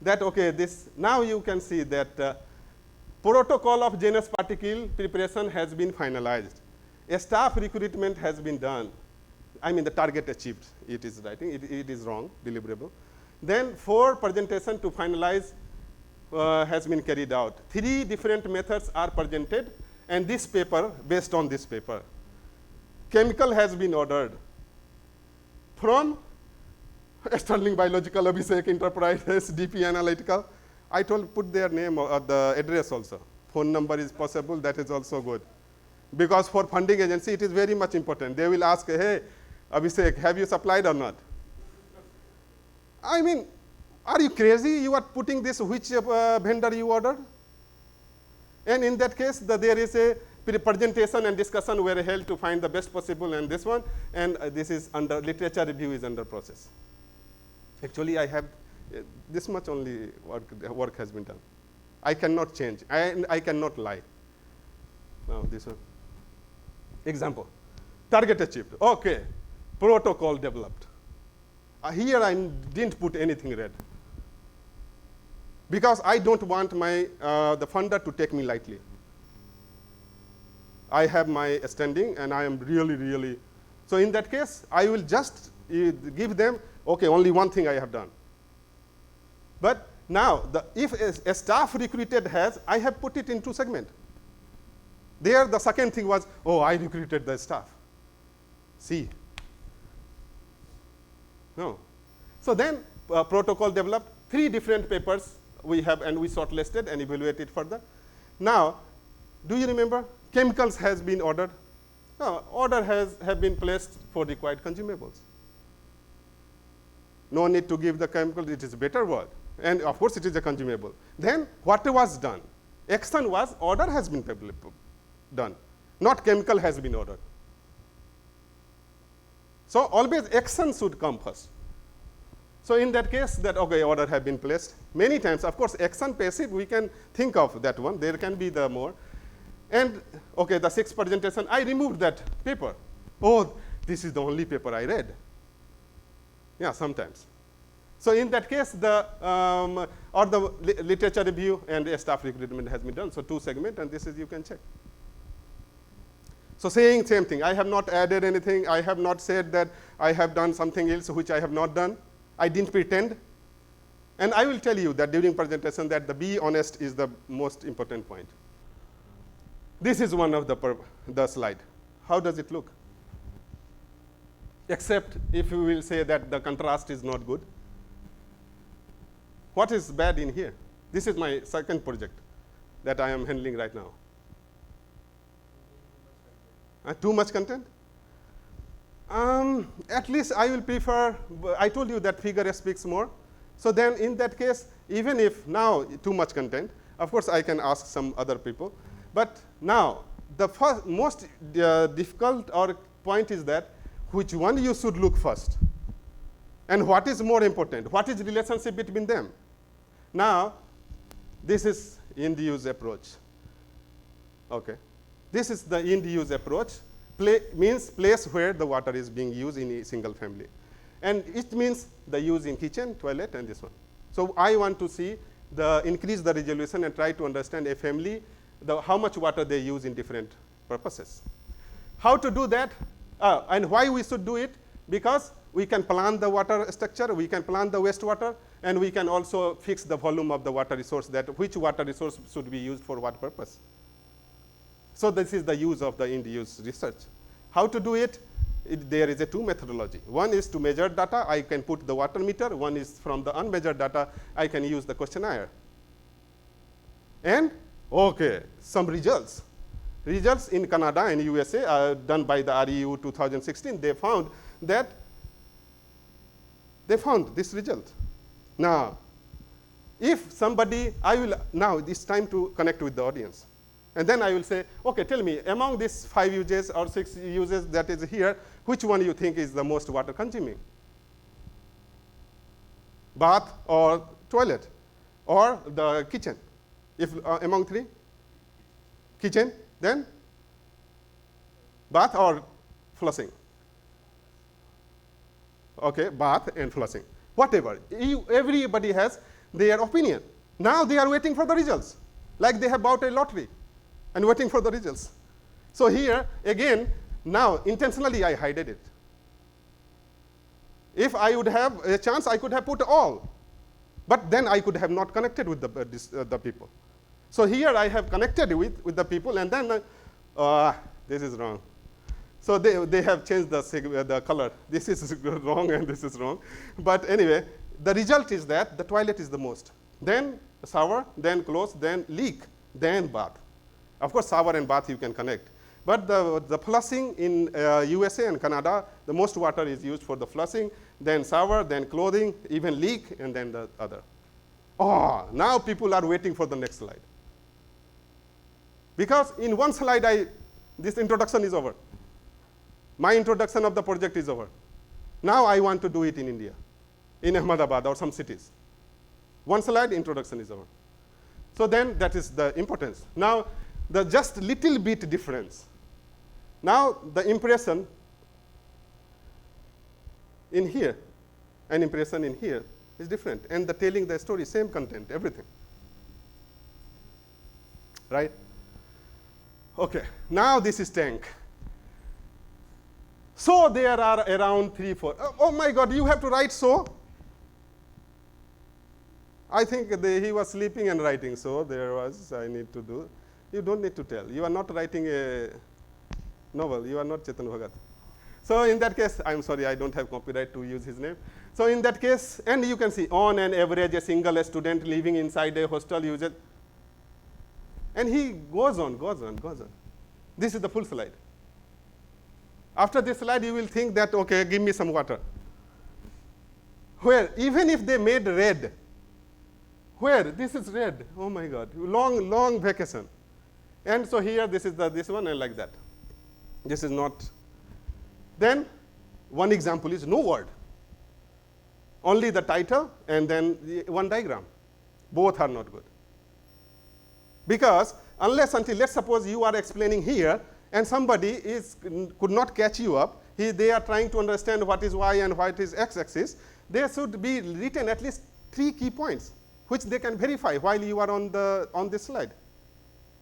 that, okay, this, now you can see that protocol of genus particle preparation has been finalized. A staff recruitment has been done. I mean, the target achieved, it is writing, it is wrong, deliverable. Then 4 presentation to finalize has been carried out. 3 different methods are presented, and this paper, based on this paper. Chemical has been ordered from Sterling Biological, Abhishek Enterprises, DP Analytical. I told put their name or the address also. Phone number is possible, that is also good. Because for funding agency, it is very much important. They will ask, hey, Abhishek, have you supplied or not? I mean, are you crazy? You are putting this, which vendor you ordered? And in that case, there is a presentation and discussion were held to find the best possible, and this one, and this is under, literature review is under process. Actually, I have this much only work has been done. I cannot change, I cannot lie. Now this one. Example, target achieved, okay, protocol developed. Here I didn't put anything red, because I don't want my, the funder to take me lightly. I have my standing and I am really, so in that case, I will just give them, okay, only one thing I have done. But now, if a staff recruited has, I have put it into segment. There, the second thing was, oh, I recruited the staff. See. No. So then, protocol developed, 3 different papers we have, and we shortlisted and evaluated further. Now, do you remember? Chemicals has been ordered. No, order have been placed for required consumables. No need to give the chemical, it is a better word. And of course, it is a consumable. Then what was done? Action was order has been done, not chemical has been ordered. So always action should come first. So in that case, that okay, order have been placed. Many times, of course, action passive, we can think of that one. There can be the more. And okay, the 6th presentation, I removed that paper. Oh, this is the only paper I read. Yeah, sometimes. So in that case, the or the literature review and a staff recruitment has been done. So 2 segments, and this is you can check. So saying same thing, I have not added anything. I have not said that I have done something else which I have not done. I didn't pretend. And I will tell you that during presentation that the be honest is the most important point. This is one of the slide. How does it look? Except if you will say that the contrast is not good. What is bad in here? This is my second project that I am handling right now. Too much content? At least I will prefer, I told you that figure speaks more. So then in that case, even if now too much content, of course I can ask some other people. But now the first, most difficult or point is that which one you should look first. And what is more important? What is the relationship between them? Now, this is end-use approach. Okay. This is the end-use approach. Means place where the water is being used in a single family. And it means the use in kitchen, toilet, and this one. So I want to see increase the resolution and try to understand a family, how much water they use in different purposes. How to do that, and why we should do it? Because we can plan the water structure, we can plan the wastewater, and we can also fix the volume of the water resource, that which water resource should be used for what purpose. So this is the use of the end-use research. How to do it? There is a two methodology. One is to measure data. I can put the water meter. One is from the unmeasured data. I can use the questionnaire. And, okay, some results. Results in Canada and USA done by the REU 2016, they found this result. Now, if somebody, now it's time to connect with the audience. And then I will say, okay, tell me, among these 5 uses or 6 uses that is here, which one you think is the most water consuming? Bath or toilet or the kitchen? If among 3? Kitchen, then bath or flushing? Okay, bath and flushing. Whatever. Everybody has their opinion. Now they are waiting for the results, like they have bought a lottery and waiting for the results. So here, again, now intentionally I hided it. If I would have a chance, I could have put all. But then I could have not connected with the people. So here I have connected with the people, and then this is wrong. So they have changed the color. This is wrong and this is wrong. But anyway, the result is that the toilet is the most. Then shower, then clothes, then leak, then bath. Of course, shower and bath you can connect. But the flushing in USA and Canada, the most water is used for the flushing, then shower, then clothing, even leak, and then the other. Oh, now people are waiting for the next slide. Because in one slide, this introduction is over. My introduction of the project is over. Now I want to do it in India, in Ahmedabad or some cities. One slide, introduction is over. So then that is the importance. Now, the just little bit difference. Now the impression in here and impression in here is different. And the telling the story, same content, everything. Right? Okay, now this is tank. So there are around 3, 4. Oh my God, you have to write so? I think he was sleeping and writing so. There was, I need to do. You don't need to tell. You are not writing a novel. You are not Chetan Bhagat. So in that case, I'm sorry, I don't have copyright to use his name. So in that case, and you can see, on an average, a single student living inside a hostel uses. And he goes on. This is the full slide. After this slide, you will think that, okay, give me some water. Where, even if they made red, where, this is red, oh my God, long vacation. And so here, this is this one, and like that. This is not. Then, one example is no word. Only the title, and then one diagram. Both are not good. Because unless until, let's suppose you are explaining here, and somebody could not catch you up, they are trying to understand what is y and what is x-axis, there should be written at least 3 key points, which they can verify while you are on this slide,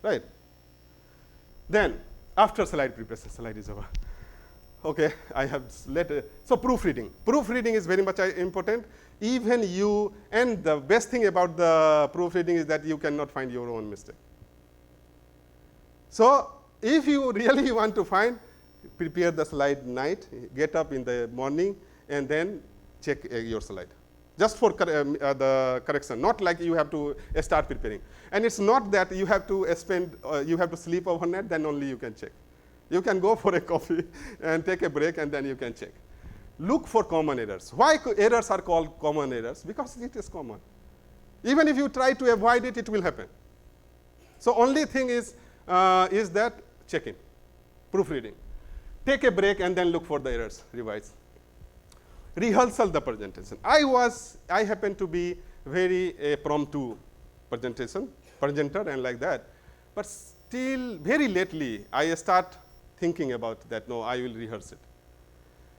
right? Then, after slide preparation, slide is over. Okay, I have so proofreading. Proofreading is very much important. Even you, and the best thing about the proofreading is that you cannot find your own mistake. So, if you really want to find, prepare the slide night, get up in the morning, and then check your slide. Just for the correction, not like you have to start preparing. And it's not that you have to you have to sleep overnight, then only you can check. You can go for a coffee and take a break, and then you can check. look for common errors. Why errors are called common errors? Because it is common. Even if you try to avoid it, it will happen. So only thing is that checking, proofreading. Take a break and then look for the errors, revise. Rehearsal the presentation. I happen to be very prompt to presenter and like that. But still, very lately, I start thinking about that, no, I will rehearse it.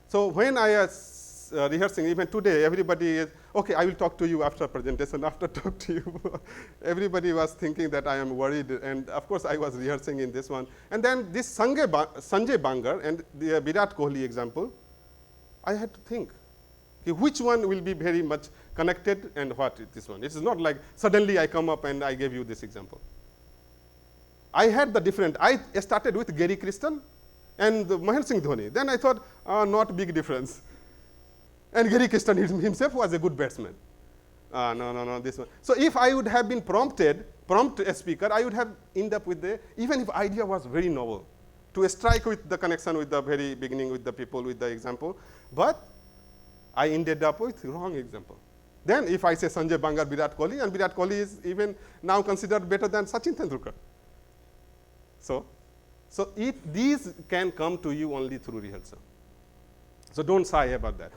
So when I was rehearsing, even today, everybody is, okay, I will talk to you after presentation, after talk to you. Everybody was thinking that I am worried, and of course I was rehearsing in this one. And then this Sanjay Bangar and the Virat Kohli example, I had to think, okay, which one will be very much connected and what is this one? It is not like suddenly I come up and I gave you this example. I had the different, I started with Gary Kristen and Mahendra Singh Dhoni. Then I thought, not big difference. And Gary Kristen himself was a good batsman. No, this one. So if I would have been prompt speaker, I would have ended up with even if idea was very novel, to strike with the connection with the very beginning with the people, with the example, but I ended up with wrong example. Then if I say Sanjay Bangar, Virat Kohli, and Virat Kohli is even now considered better than Sachin Tendulkar. So these can come to you only through rehearsal. So don't sigh about that.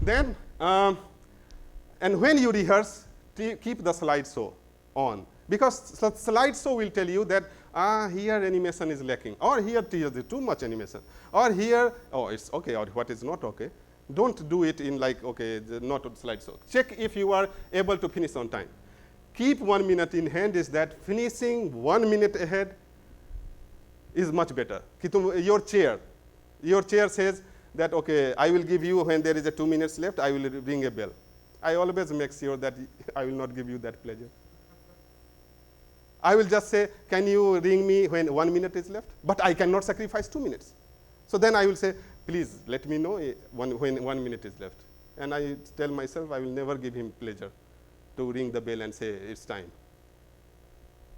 Then, and when you rehearse, keep the slideshow on. Because slideshow will tell you that, here animation is lacking, or here there is too much animation, or here, oh, it's okay, or what is not okay. Don't do it in like, okay, not on slideshow. Check if you are able to finish on time. Keep 1 minute in hand is that finishing 1 minute ahead is much better. Your chair says that, okay, I will give you when there is a 2 minutes left, I will ring a bell. I always make sure that I will not give you that pleasure. I will just say, can you ring me when 1 minute is left? But I cannot sacrifice 2 minutes. So then I will say, please let me know when 1 minute is left. And I tell myself I will never give him pleasure to ring the bell and say it's time.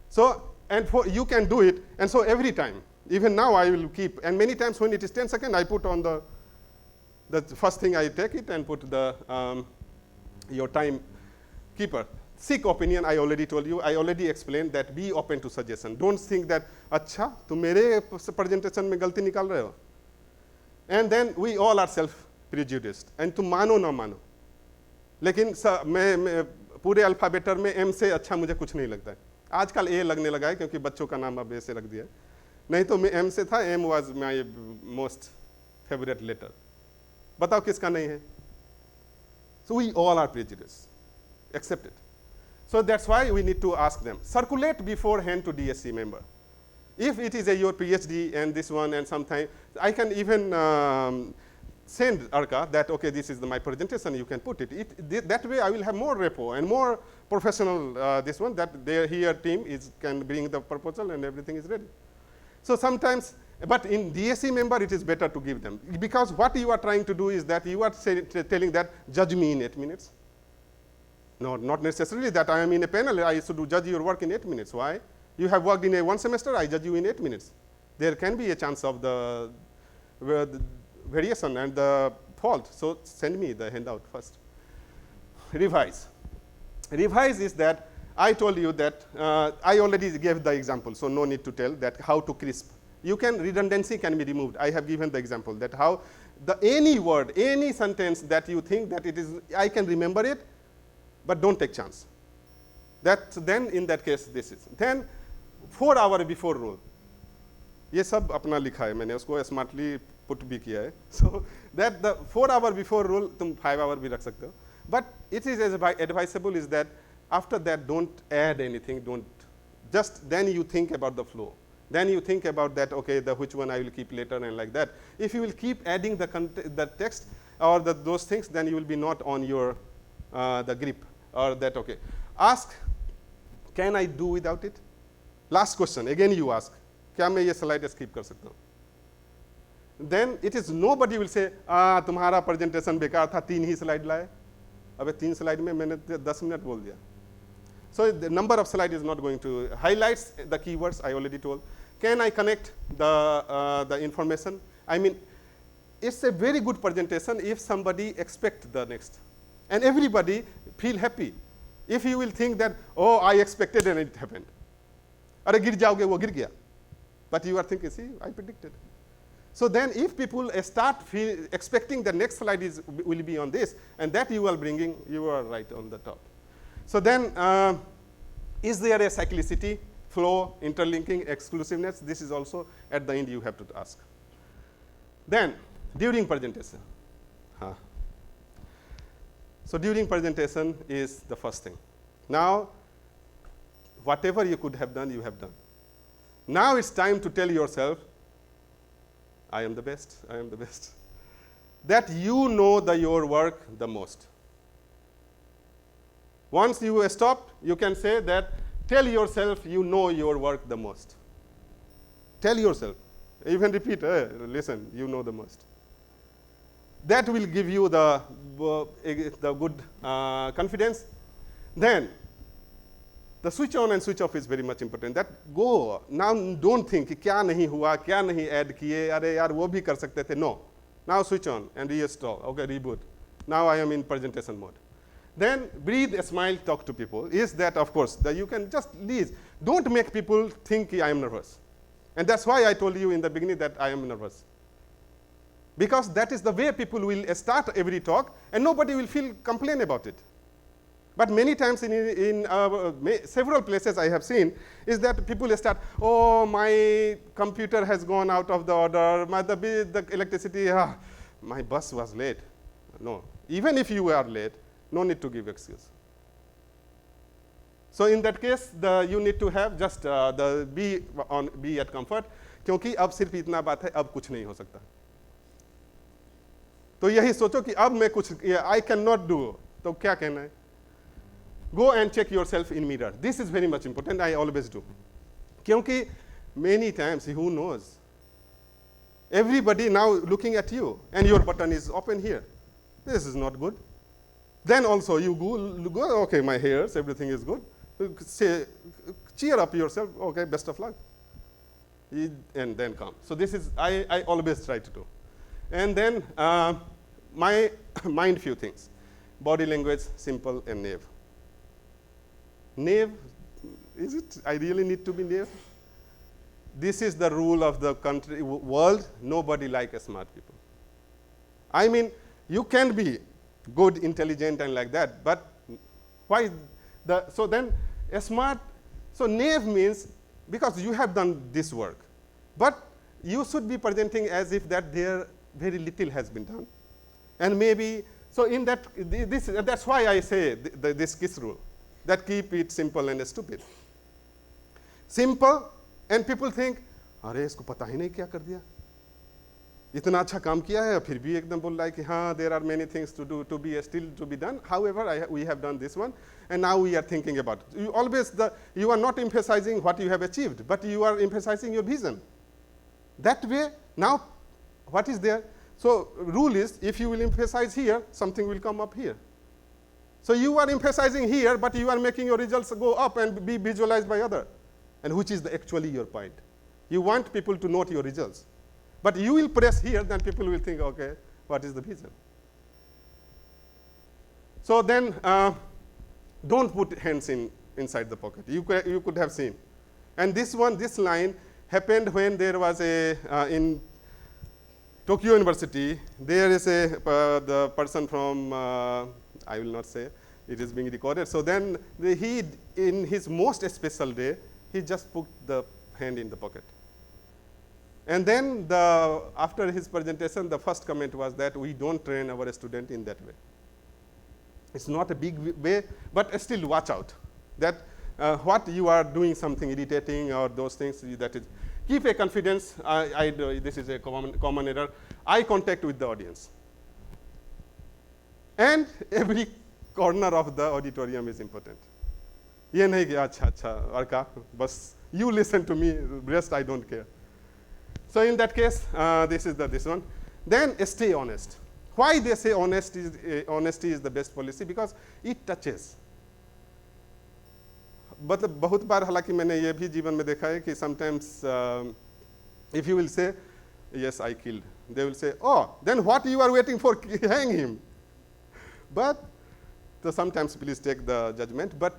So, and you can do it, and so every time, even now I will keep, and many times when it is 10 seconds, I put on the first thing I take it and put your time keeper. Seek opinion, I already told you, I already explained that be open to suggestion. Don't think that, अच्छा, तुम मेरे presentation में गलती निकाल रहे हो. And then we all are self-prejudiced. And तुम मानो ना मानो. लेकिन मैं पूरे अल्फाबेटर में M से अच्छा मुझे कुछ नहीं लगता है. आजकल A लगने लगा है क्योंकि बच्चों का नाम अब A से रख दिया है. नहीं तो मैं M से था, M was my most favorite letter. बताओ किसका नहीं है? So we all are prejudiced. Accept it. So that's why we need to ask them. Circulate beforehand to DSC member. If it is your PhD and this one and sometime, I can even send Arka that, okay, this is my presentation, you can put it. That way I will have more repo and more professional this one, that here team can bring the proposal and everything is ready. So sometimes, but in DSC member it is better to give them. Because what you are trying to do is that you are telling that, judge me in 8 minutes. No, not necessarily that I am in a panel, I should judge your work in 8 minutes. Why? You have worked in one semester, I judge you in 8 minutes. There can be a chance of the variation and the fault. So send me the handout first. Revise. Revise is that I told you that I already gave the example, so no need to tell that how to crisp. You can, redundancy can be removed. I have given the example that how any word, any sentence that you think that it is, I can remember it, but don't take chance. Then in that case this is. Then 4 hours before rule. ये सब अपना लिखा है मैंने उसको smartly put भी किया है. So that the 4 hours before rule तुम 5 hours भी रख सकते हो. But it is advisable is that after that don't add anything. Don't just then you think about the flow. Then you think about that, okay, which one I will keep later and like that. If you will keep adding the text or those things, then you will be not on your the grip or that, okay. Ask, can I do without it? Last question, again you ask, क्या मैं ये slide skip कर सकता हूँ? Then it is nobody will say, तुम्हारा presentation बेकार था, 3 ही slide लाए. अबे 3 slide में मैंने 10 मिनट बोल दिया. So the number of slides is not going to highlights the keywords I already told. Can I connect the information? I mean, it's a very good presentation if somebody expect the next, and everybody feel happy. If you will think that, oh, I expected and it happened. अरे गिर जाओगे वो गिर गया. But you are thinking, see, I predicted. So then if people start expecting the next slide will be on this, and that you are bringing, you are right on the top. So then, is there a cyclicity, flow, interlinking, exclusiveness? This is also at the end you have to ask. Then, during presentation. So during presentation is the first thing. Now, whatever you could have done, you have done. Now it's time to tell yourself, I am the best, I am the best. That you know your work the most. Once you stop, you can say that, tell yourself you know your work the most. Tell yourself. Even repeat, listen, you know the most. That will give you the good confidence. Then, the switch on and switch off is very much important. That go, now don't think, क्या नहीं हुआ, क्या नहीं add किए, अरे यार वो भी कर सकते थे. No. Now switch on and restore. Okay, reboot. Now I am in presentation mode. Then breathe, smile, talk to people. Is that, of course, that you can just leave. Don't make people think I am nervous. And that's why I told you in the beginning that I am nervous. Because that is the way people will start every talk, and nobody will complain about it. But many times in several places I have seen is that people start, oh, my computer has gone out of the order, the electricity, my bus was late. No, even if you are late, no need to give excuse. So in that case, you need to have just be at comfort, क्योंकि अब सिर्फ इतना बात है, अब कुछ नहीं हो सकता. तो यही सोचो कि अब मैं कुछ, I cannot do, तो क्या कहना है? Go and check yourself in mirror. This is very much important. I always do. Kyunki many times, who knows? Everybody now looking at you, and your button is open here. This is not good. Then also you go, okay, my hairs, everything is good. Say, cheer up yourself. Okay, best of luck. And then come. So this is, I always try to do. And then my mind few things. Body language, simple and naive. Naive, is it? I really need to be naive? This is the rule of the country, world. Nobody likes smart people. I mean, you can be good, intelligent, and like that, but why? So then, a smart, so naive means, because you have done this work, but you should be presenting as if that there very little has been done. And maybe, so in that, that's why I say this KISS rule. That keep it simple and stupid. Simple, and people think, अरे इसको पता ही नहीं क्या कर दिया. इतना अच्छा काम किया है, फिर भी एकदम बोल रहा है कि हाँ, there are many things to do, still to be done. However, we have done this one, and now we are thinking about it. You are not emphasizing what you have achieved, but you are emphasizing your vision. That way, now, what is there? So, rule is, if you will emphasize here, something will come up here. So you are emphasizing here, but you are making your results go up and be visualized by others, and which is actually your point. You want people to note your results. But you will press here, then people will think, okay, what is the vision? So then, don't put hands inside the pocket. You could have seen. And this line happened when there was in Tokyo University, there is the person from, I will not say, it is being recorded. So then he, in his most special day, he just put the hand in the pocket. And then after his presentation, the first comment was that we don't train our student in that way. It's not a big way, but still watch out. That what you are doing something irritating or those things, that is, keep a confidence. This is a common error. Eye contact with the audience. And every corner of the auditorium is important. ये नहीं कि अच्छा अच्छा और का बस you listen to me, rest I don't care. So in that case, this is this one. Then stay honest. Why they say honesty is the best policy? Because it touches. मतलब बहुत बार हालांकि मैंने ये भी जीवन में देखा है कि sometimes if you will say yes, I killed. They will say, oh, then what you are waiting for, hang him. But so sometimes please take the judgment, but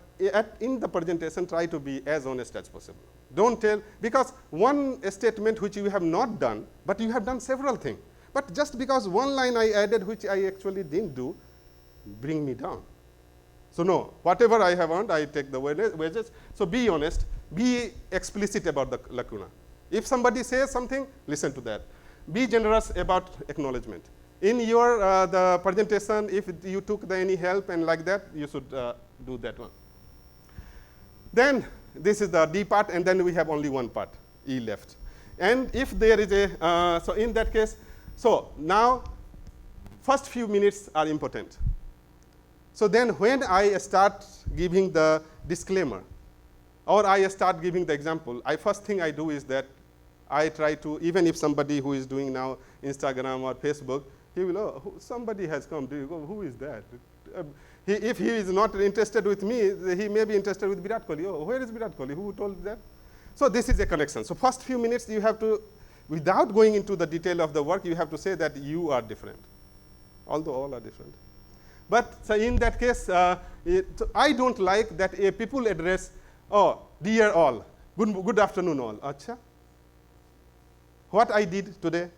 in the presentation, try to be as honest as possible. Don't tell, because one statement which you have not done, but you have done several things. But just because one line I added which I actually didn't do, bring me down. So no, whatever I have earned, I take the wages. So be honest, be explicit about the lacuna. If somebody says something, listen to that. Be generous about acknowledgement. In your the presentation, if you took any help and like that, you should do that one. Then this is the D part, and then we have only one part, E left. And if there is a, so in that case, so now first few minutes are important. So then when I start giving the disclaimer, or I start giving the example, first thing I do is that I try to, even if somebody who is doing now Instagram or Facebook, he will, oh, somebody has come, do you go, who is that? If he is not interested with me, he may be interested with Virat Kohli. Oh, where is Virat Kohli? Who told that? So this is a connection. So first few minutes you have to, without going into the detail of the work, you have to say that you are different, although all are different. But so in that case, I don't like that people address, oh, dear all, good afternoon all. Acha. What I did today,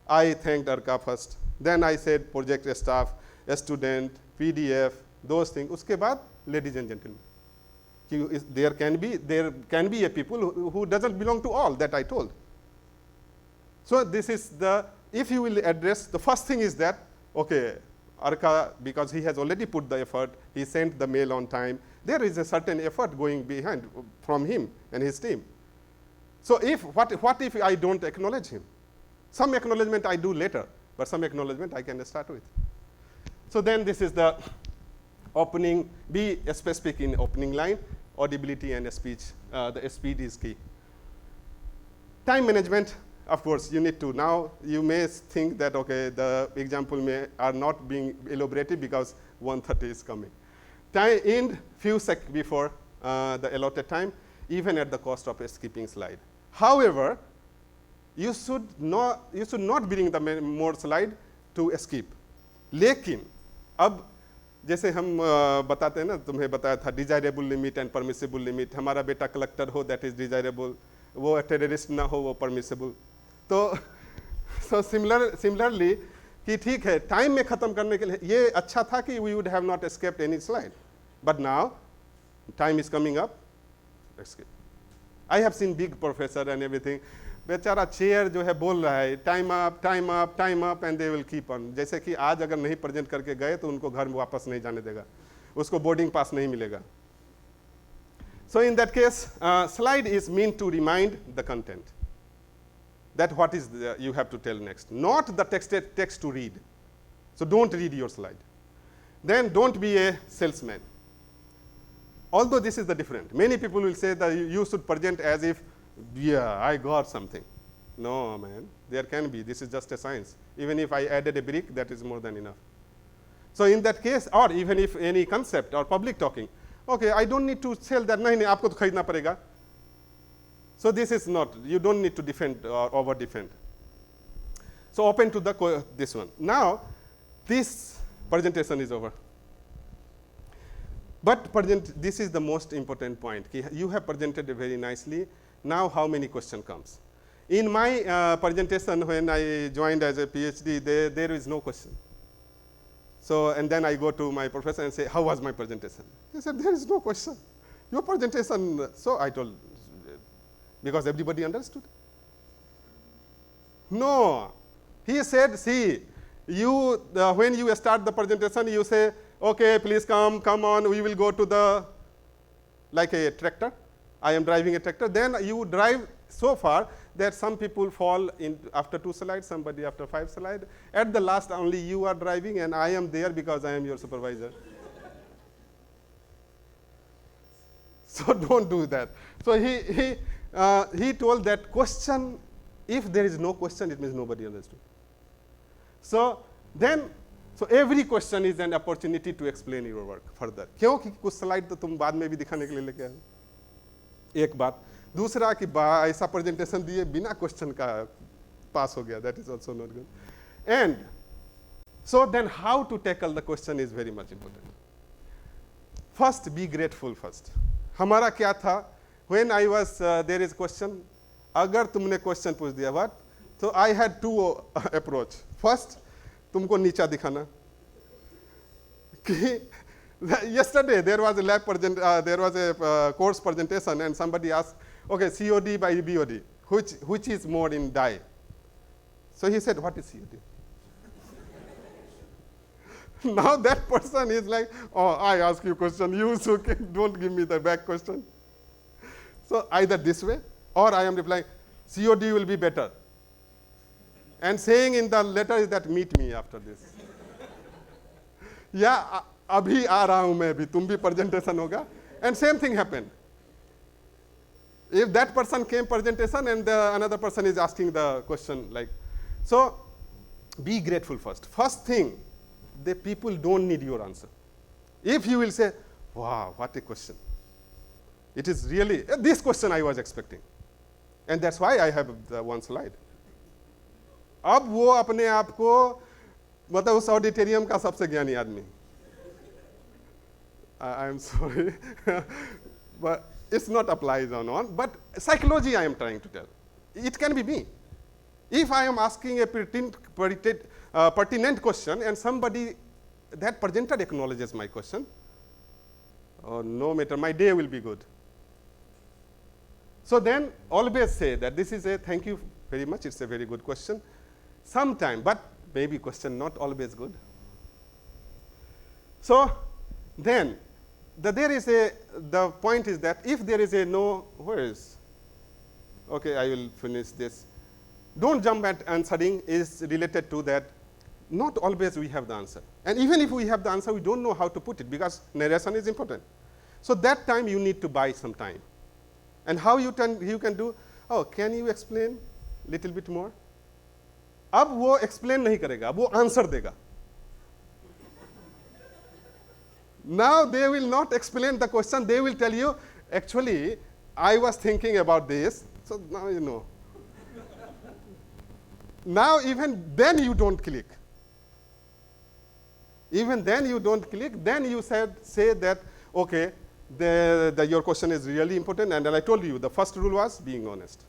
I thanked Arka first. Then I said project staff, a student, PDF, those things. Uske baad, ladies and gentlemen. There can be a people who doesn't belong to all that I told. So this is the, if you will address, the first thing is that, okay, Arka, because he has already put the effort, he sent the mail on time, there is a certain effort going behind from him and his team. So if, what if I don't acknowledge him? Some acknowledgement I do later, but some acknowledgement I can start with. So then this is the opening, be specific in opening line, audibility and speech, the speed is key. Time management, of course, you need to. Now, you may think that, okay, the example are not being elaborated because 1:30 is coming. Time in few seconds before the allotted time, even at the cost of a skipping slide. However, you should not bring the more slide to skip. लेकिन अब जैसे हम बताते हैं ना, तुम्हें बताया था desirable limit and permissible limit, हमारा बेटा कलेक्टर हो दैट इज डिजायरेबल, वो टेररिस्ट ना हो वो परमिसिबल. तो सिमिलरली कि ठीक है टाइम में ख़त्म करने के लिए ये अच्छा था कि we would have not escaped any slide, but now time is coming up, escape. I have seen big professor and everything, बेचारा चेयर जो है बोल रहा है time up time up time up and they will keep on. जैसे कि आज अगर नहीं प्रेजेंट करके गए तो उनको घर में वापस नहीं जाने देगा, उसको बोर्डिंग पास नहीं मिलेगा. So in that case slide is mean to remind the content, that what is you have to tell next, not the text to read. So don't read your slide. Then don't be a salesman. Although this is the different. Many people will say that you should present as if, yeah, I got something. No, man, there can be. This is just a science. Even if I added a brick, that is more than enough. So in that case, or even if any concept or public talking, okay, I don't need to sell that. नहीं, आपको तो खरीदना पड़ेगा. So this is not, you don't need to defend or over defend. So open to this one. Now, this presentation is over. But this is the most important point. You have presented it very nicely. Now how many questions comes? In my presentation when I joined as a PhD, there is no question. So, and then I go to my professor and say, how was my presentation? He said, there is no question. Your presentation, so I told, because everybody understood. No, he said, see, you when you start the presentation, you say, okay, please come on, we will go to the, like a tractor. I am driving a tractor. Then you drive so far that some people fall in after 2 slides, somebody after 5 slides. At the last, only you are driving, and I am there because I am your supervisor. So don't do that. So he told that question, if there is no question, it means nobody understood. So then, so every question is an opportunity to explain your work further. क्योंकि कुछ slide तो तुम बाद में भी दिखाने के लिए लेके आए. एक बात. दूसरा कि ऐसा प्रेजेंटेशन दिए बिना क्वेश्चन का pass हो गया, that is also not good. And so then how to tackle the question is very much important. First, be grateful first. हमारा क्या था, when I was, there is question, अगर तुमने question पूछ दिया what, so I had two approach. First, तुमको नीचा दिखाना. कि yesterday there was a there was a course presentation and somebody asked, okay, COD by BOD, which is more in die? So he said, what is COD? Now that person is like, oh, I ask you question, you don't give me the back question. So either this way, or I am replying, COD will be better. And saying in the letter is that meet me after this. Yeah, अभी आ रहा हूं मैं भी, तुम भी presentation होगा. And same thing happened. If that person came presentation and another person is asking the question like, so be grateful first. First thing, the people don't need your answer. If you will say, wow, what a question. It is really, this question I was expecting. And that's why I have the one slide. अब वो अपने आप को, मतलब उस auditorium का सबसे ज्ञानी आदमी. I am sorry, but it's not applies on one, but psychology I am trying to tell. It can be me. If I am asking a pertinent question and somebody, that presenter acknowledges my question, oh, no matter, my day will be good. So then always say that this is a, thank you very much, it's a very good question. Sometime, but maybe question not always good. So then, the point is that if there is a no, where is, okay, I will finish this. Don't jump at answering is related to that. Not always we have the answer. And even if we have the answer, we don't know how to put it because narration is important. So that time you need to buy some time. And how you can do, oh, can you explain little bit more? अब वो explain नहीं करेगा, वो answer देगा. Now they will not explain the question, they will tell you, actually, I was thinking about this, so now you know. Now even then you don't click. Even then you don't click, then you say that, okay, your question is really important, and then I told you, the first rule was being honest.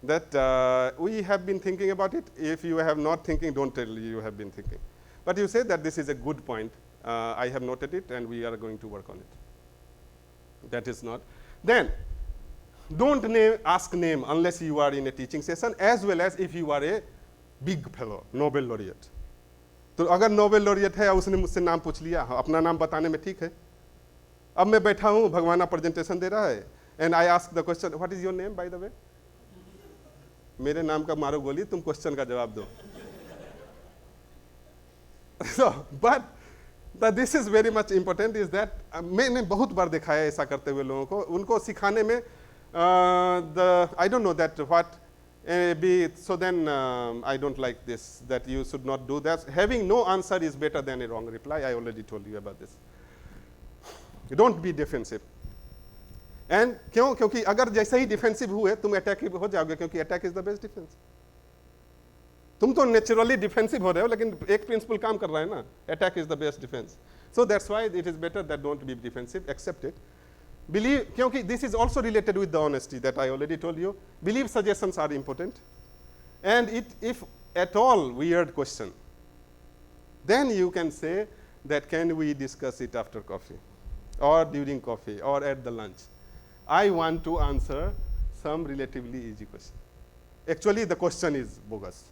That we have been thinking about it. If you have not thinking, don't tell you have been thinking. But you say that this is a good point. I have noted it and we are going to work on it. That is not. Then, don't ask name unless you are in a teaching session, as well as if you are a big fellow, Nobel laureate. तो अगर Nobel laureate है, उसने मुझसे नाम पूछ लिया, अपना नाम बताने में ठीक है. अब मैं बैठा हूँ, भगवाना presentation दे रहा है, and I ask the question, what is your name by the way? मेरे नाम का मारो गोली, तुम क्वेश्चन का जवाब दो. So, but this is very much important is that मैंने बहुत बार देखा है ऐसा करते हुए लोगों को, उनको सिखाने में I don't know that what so then I don't like this, that you should not do that. Having no answer is better than a wrong reply. I already told you about this. Don't be defensive. And क्यों? क्योंकि अगर जैसे ही defensive हुए तुम attack हो जाओगे, क्योंकि attack is the best defence. तुम तो नेचुरली डिफेंसिव हो रहे हो, लेकिन एक प्रिंसिपल काम कर रहा है ना, attack is the best defence. So that's why it is better that don't be defensive, accept it. Believe, क्योंकि this is also related with the honesty that I already told you. Believe suggestions are important. And if at all weird question, then you can say that can we discuss it after coffee or during coffee or at the lunch. I want to answer some relatively easy question. Actually, the question is bogus.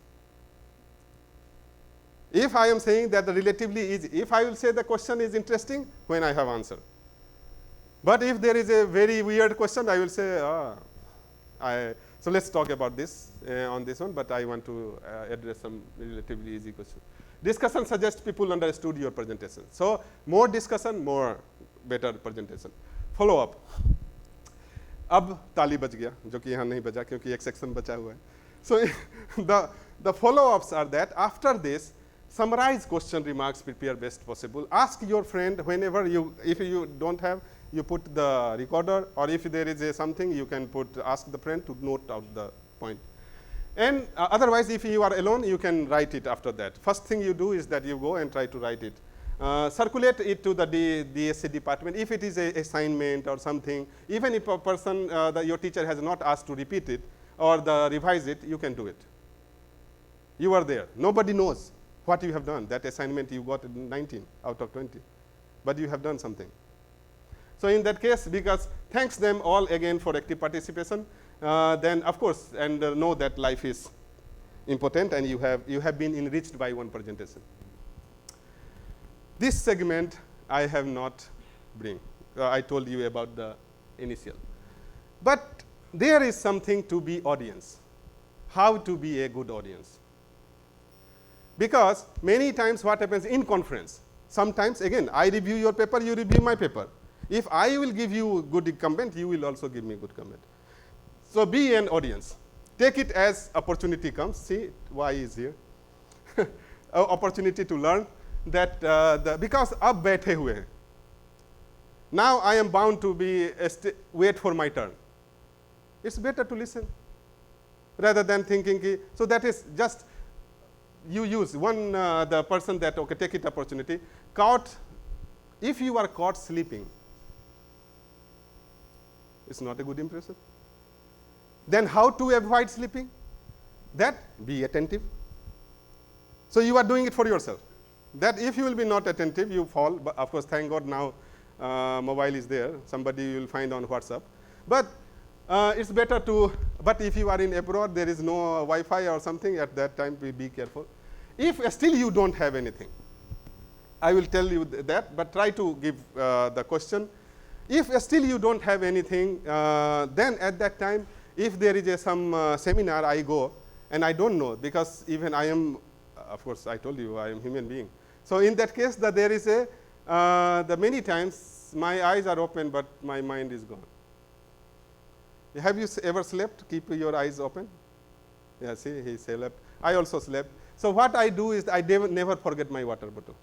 If I am saying that the relatively easy, if I will say the question is interesting when I have answer. But if there is a very weird question, I will say, so let's talk about this on this one, but I want to address some relatively easy question. Discussion suggests people understood your presentation. So more discussion, more better presentation. Follow up. अब ताली बज गया, जो कि यहाँ नहीं बजा क्योंकि एक सेक्शन बचा हुआ है. So the follow-ups are that after this, summarize question, remarks, prepare best possible. Ask your friend whenever if you don't have, you put the recorder, or if there is something, you can ask the friend to note out the point. And otherwise, if you are alone, you can write it after that. First thing you do is that you go and try to write it. Circulate it to the DSC department. If it is an assignment or something, even if a person, your teacher has not asked to repeat it or revise it, you can do it. You are there. Nobody knows what you have done. That assignment you got 19 out of 20. But you have done something. So in that case, because thanks them all again for active participation, then of course, and know that life is important and you have been enriched by one presentation. This segment I have not bring. I told you about the initial. But there is something to be audience. How to be a good audience. Because many times what happens in conference, sometimes again, I review your paper, you review my paper. If I will give you good comment, you will also give me good comment. So be an audience. Take it as opportunity comes. See, why is here? Opportunity to learn that because ab baithe hue hain. Now I am bound to be wait for my turn. It's better to listen rather than thinking. So that is just you use one the person that okay take it opportunity. If you are caught sleeping, it's not a good impression. Then how to avoid sleeping? That be attentive. So you are doing it for yourself. That if you will be not attentive, you fall. But of course, thank God now mobile is there. Somebody you will find on WhatsApp. But it's better to, but if you are in abroad, there is no Wi-Fi or something, at that time be careful. If still you don't have anything, I will tell you that, but try to give the question. If still you don't have anything, then at that time, if there is some seminar I go, and I don't know, because even I am, of course, I told you I am human being. So in that case, there is the many times my eyes are open, but my mind is gone. Have you ever slept? Keep your eyes open. Yeah, see, he slept. I also slept. So what I do is I never forget my water bottle.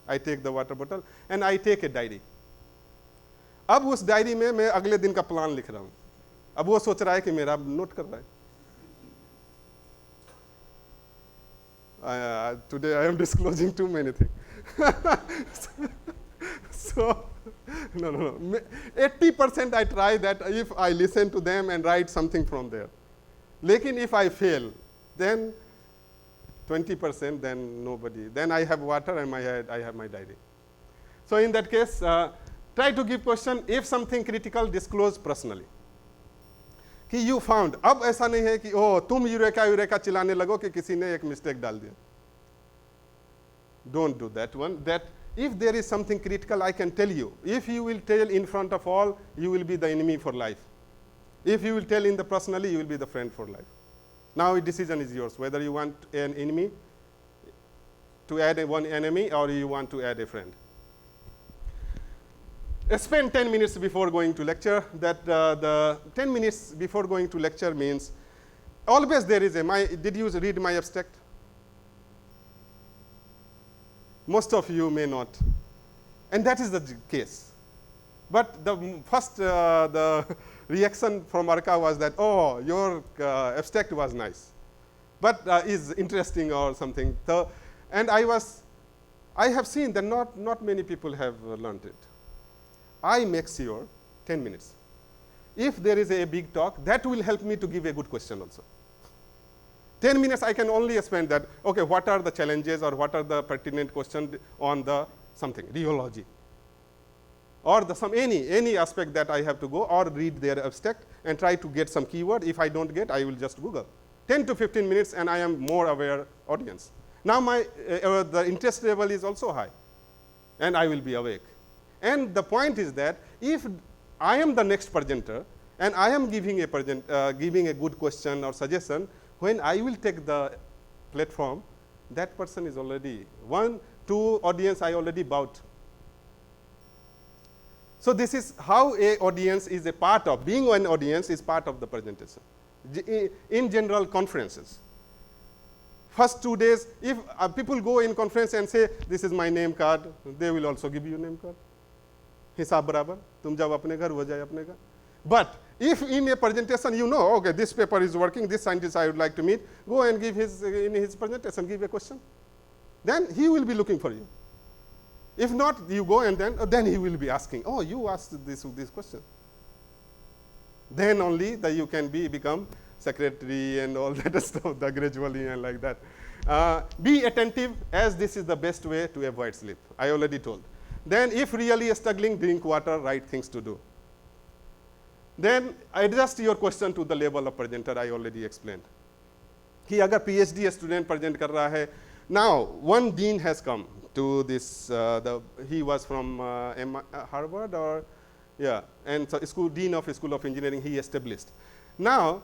I take the water bottle and I take a diary. अब उस diary में मैं अगले दिन का plan लिख रहा हूँ. अब वो सोच रहा है कि मेरा नोट कर रहा है. Today I am disclosing too many things. So, no. 80% I try that if I listen to them and write something from there. Lekin if I fail, then 20%, then nobody. Then I have water and I have my diary. So in that case, try to give question. If something critical, disclose personally. कि you found. अब ऐसा नहीं है कि ओ तुम eureka चिल्लाने लगो कि किसी ने एक मिस्टेक डाल दिया. Don't do that one. That if there is something critical, I can tell you. If you will tell in front of all, you will be the enemy for life. If you will tell in the personally, you will be the friend for life. Now a decision is yours, whether you want an enemy to add one enemy or you want to add a friend. Spend 10 minutes before going to lecture. That the 10 minutes before going to lecture means always there is did you read my abstract? Most of you may not. And that is the case. But the first the reaction from Arka was that, oh, your abstract was nice, but is interesting or something. So, and I have seen that not many people have learned it. I make sure 10 minutes. If there is a big talk, that will help me to give a good question also. 10 minutes I can only spend that, okay, what are the challenges or what are the pertinent questions on the something, rheology. Or any aspect that I have to go or read their abstract and try to get some keyword. If I don't get, I will just Google. 10 to 15 minutes and I am more aware audience. Now the interest level is also high and I will be awake. And the point is that if I am the next presenter and I am giving a good question or suggestion, when I will take the platform, that person is already 1, 2 audience I already bought. So this is how a audience is a part of, being an audience is part of the presentation. In general conferences. First 2 days, if people go in conference and say, this is my name card, they will also give you name card. हिसाब बराबर, तुम जाओ अपने घर, वो जाए अपने घर. But If in a presentation you know, okay, this paper is working, this scientist I would like to meet, go and give in his presentation, give a question. Then he will be looking for you. If not, you go and then he will be asking, oh, you asked this question. Then only that you can become secretary and all that stuff, gradually and like that. Be attentive, as this is the best way to avoid sleep. I already told. Then if really struggling, drink water, write things to do. Then adjust your question to the level of presenter, I already explained. कि अगर PhD student present कर रहा है, now one dean has come to this, he was from Harvard or, yeah, and so dean of School of Engineering he established. Now,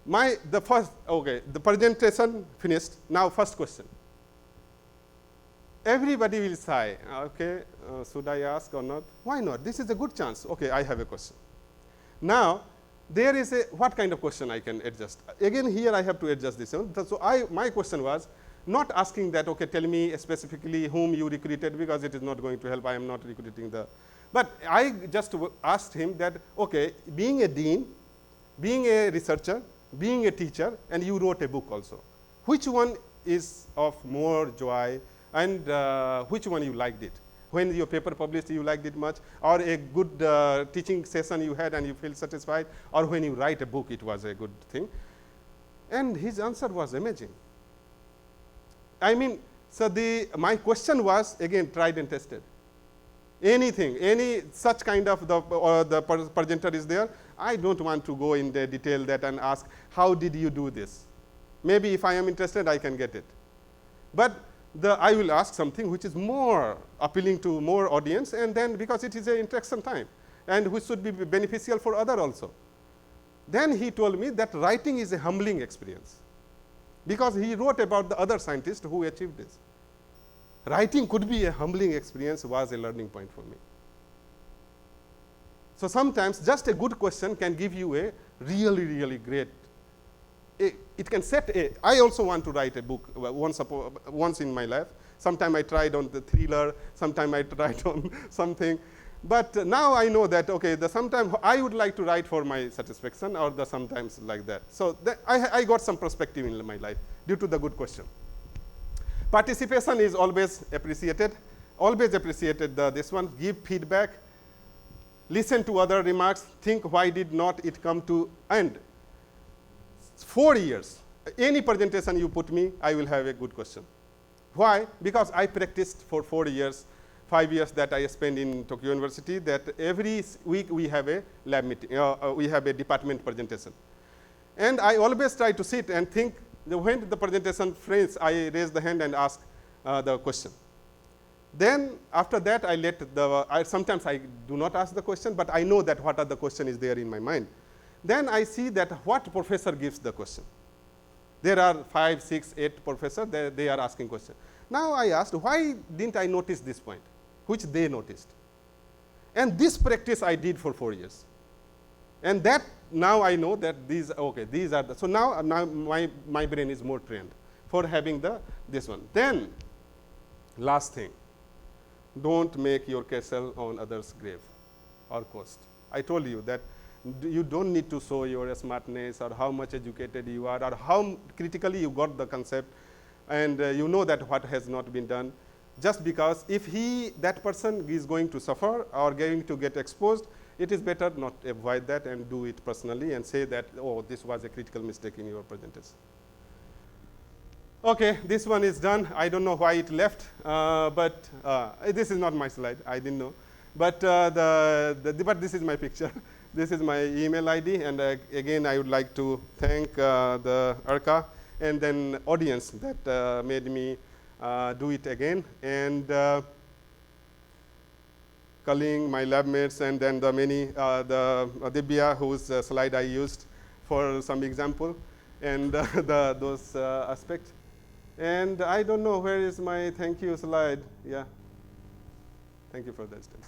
the presentation finished, now first question. Everybody will sigh, okay, should I ask or not? Why not? This is a good chance. Okay, I have a question. Now, there is what kind of question I can adjust? Again, here I have to adjust this. So my question was not asking that, okay, tell me specifically whom you recruited, because it is not going to help. I am not recruiting but I just asked him that, okay, being a dean, being a researcher, being a teacher, and you wrote a book also. Which one is of more joy, and which one you liked it? When your paper published, you liked it much, or a good teaching session you had and you feel satisfied, or when you write a book, it was a good thing. And his answer was amazing. I mean, so my question was, again, tried and tested. Anything, any such kind of the presenter is there, I don't want to go in the detail that and ask, how did you do this? Maybe if I am interested, I can get it. But I will ask something which is more appealing to more audience, and then because it is an interaction time, and which should be beneficial for other also. Then he told me that writing is a humbling experience, because he wrote about the other scientists who achieved this. Writing could be a humbling experience, was a learning point for me. So sometimes just a good question can give you a really, really great, it can set I also want to write a book once in my life. Sometime I tried on the thriller, sometime I tried on something. But now I know that, okay, sometimes I would like to write for my satisfaction, or sometimes like that. So I got some perspective in my life due to the good question. Participation is always appreciated. Always appreciated this one. Give feedback. Listen to other remarks. Think, why did not it come to end? 4 years. Any presentation you put me, I will have a good question. Why? Because I practiced for 4 years, 5 years that I spent in Tokyo University, that every week we have a lab meeting, we have a department presentation. And I always try to sit and think, when the presentation finishes, I raise the hand and ask the question. Then after that, sometimes I do not ask the question, but I know that what are the question is there in my mind. Then I see that what professor gives the question. There are 5, 6, 8 professors, they are asking questions. Now I asked, why didn't I notice this point, which they noticed? And this practice I did for 4 years. And that now I know that these are so now my brain is more trained for having this one. Then last thing, don't make your castle on others' grave or coast. I told you that you don't need to show your smartness or how much educated you are or how critically you got the concept, and you know that what has not been done. Just because if that person is going to suffer or going to get exposed, it is better not to avoid that and do it personally and say that, oh, this was a critical mistake in your presentation. Okay, this one is done. I don't know why it left, but this is not my slide. I didn't know. But, but this is my picture. This is my email ID. And again, I would like to thank the ARCA and then audience that made me do it again. And calling my lab mates, and then the Dibya, whose slide I used for some example, and those aspects. And I don't know where is my thank you slide. Yeah. Thank you for the assistance.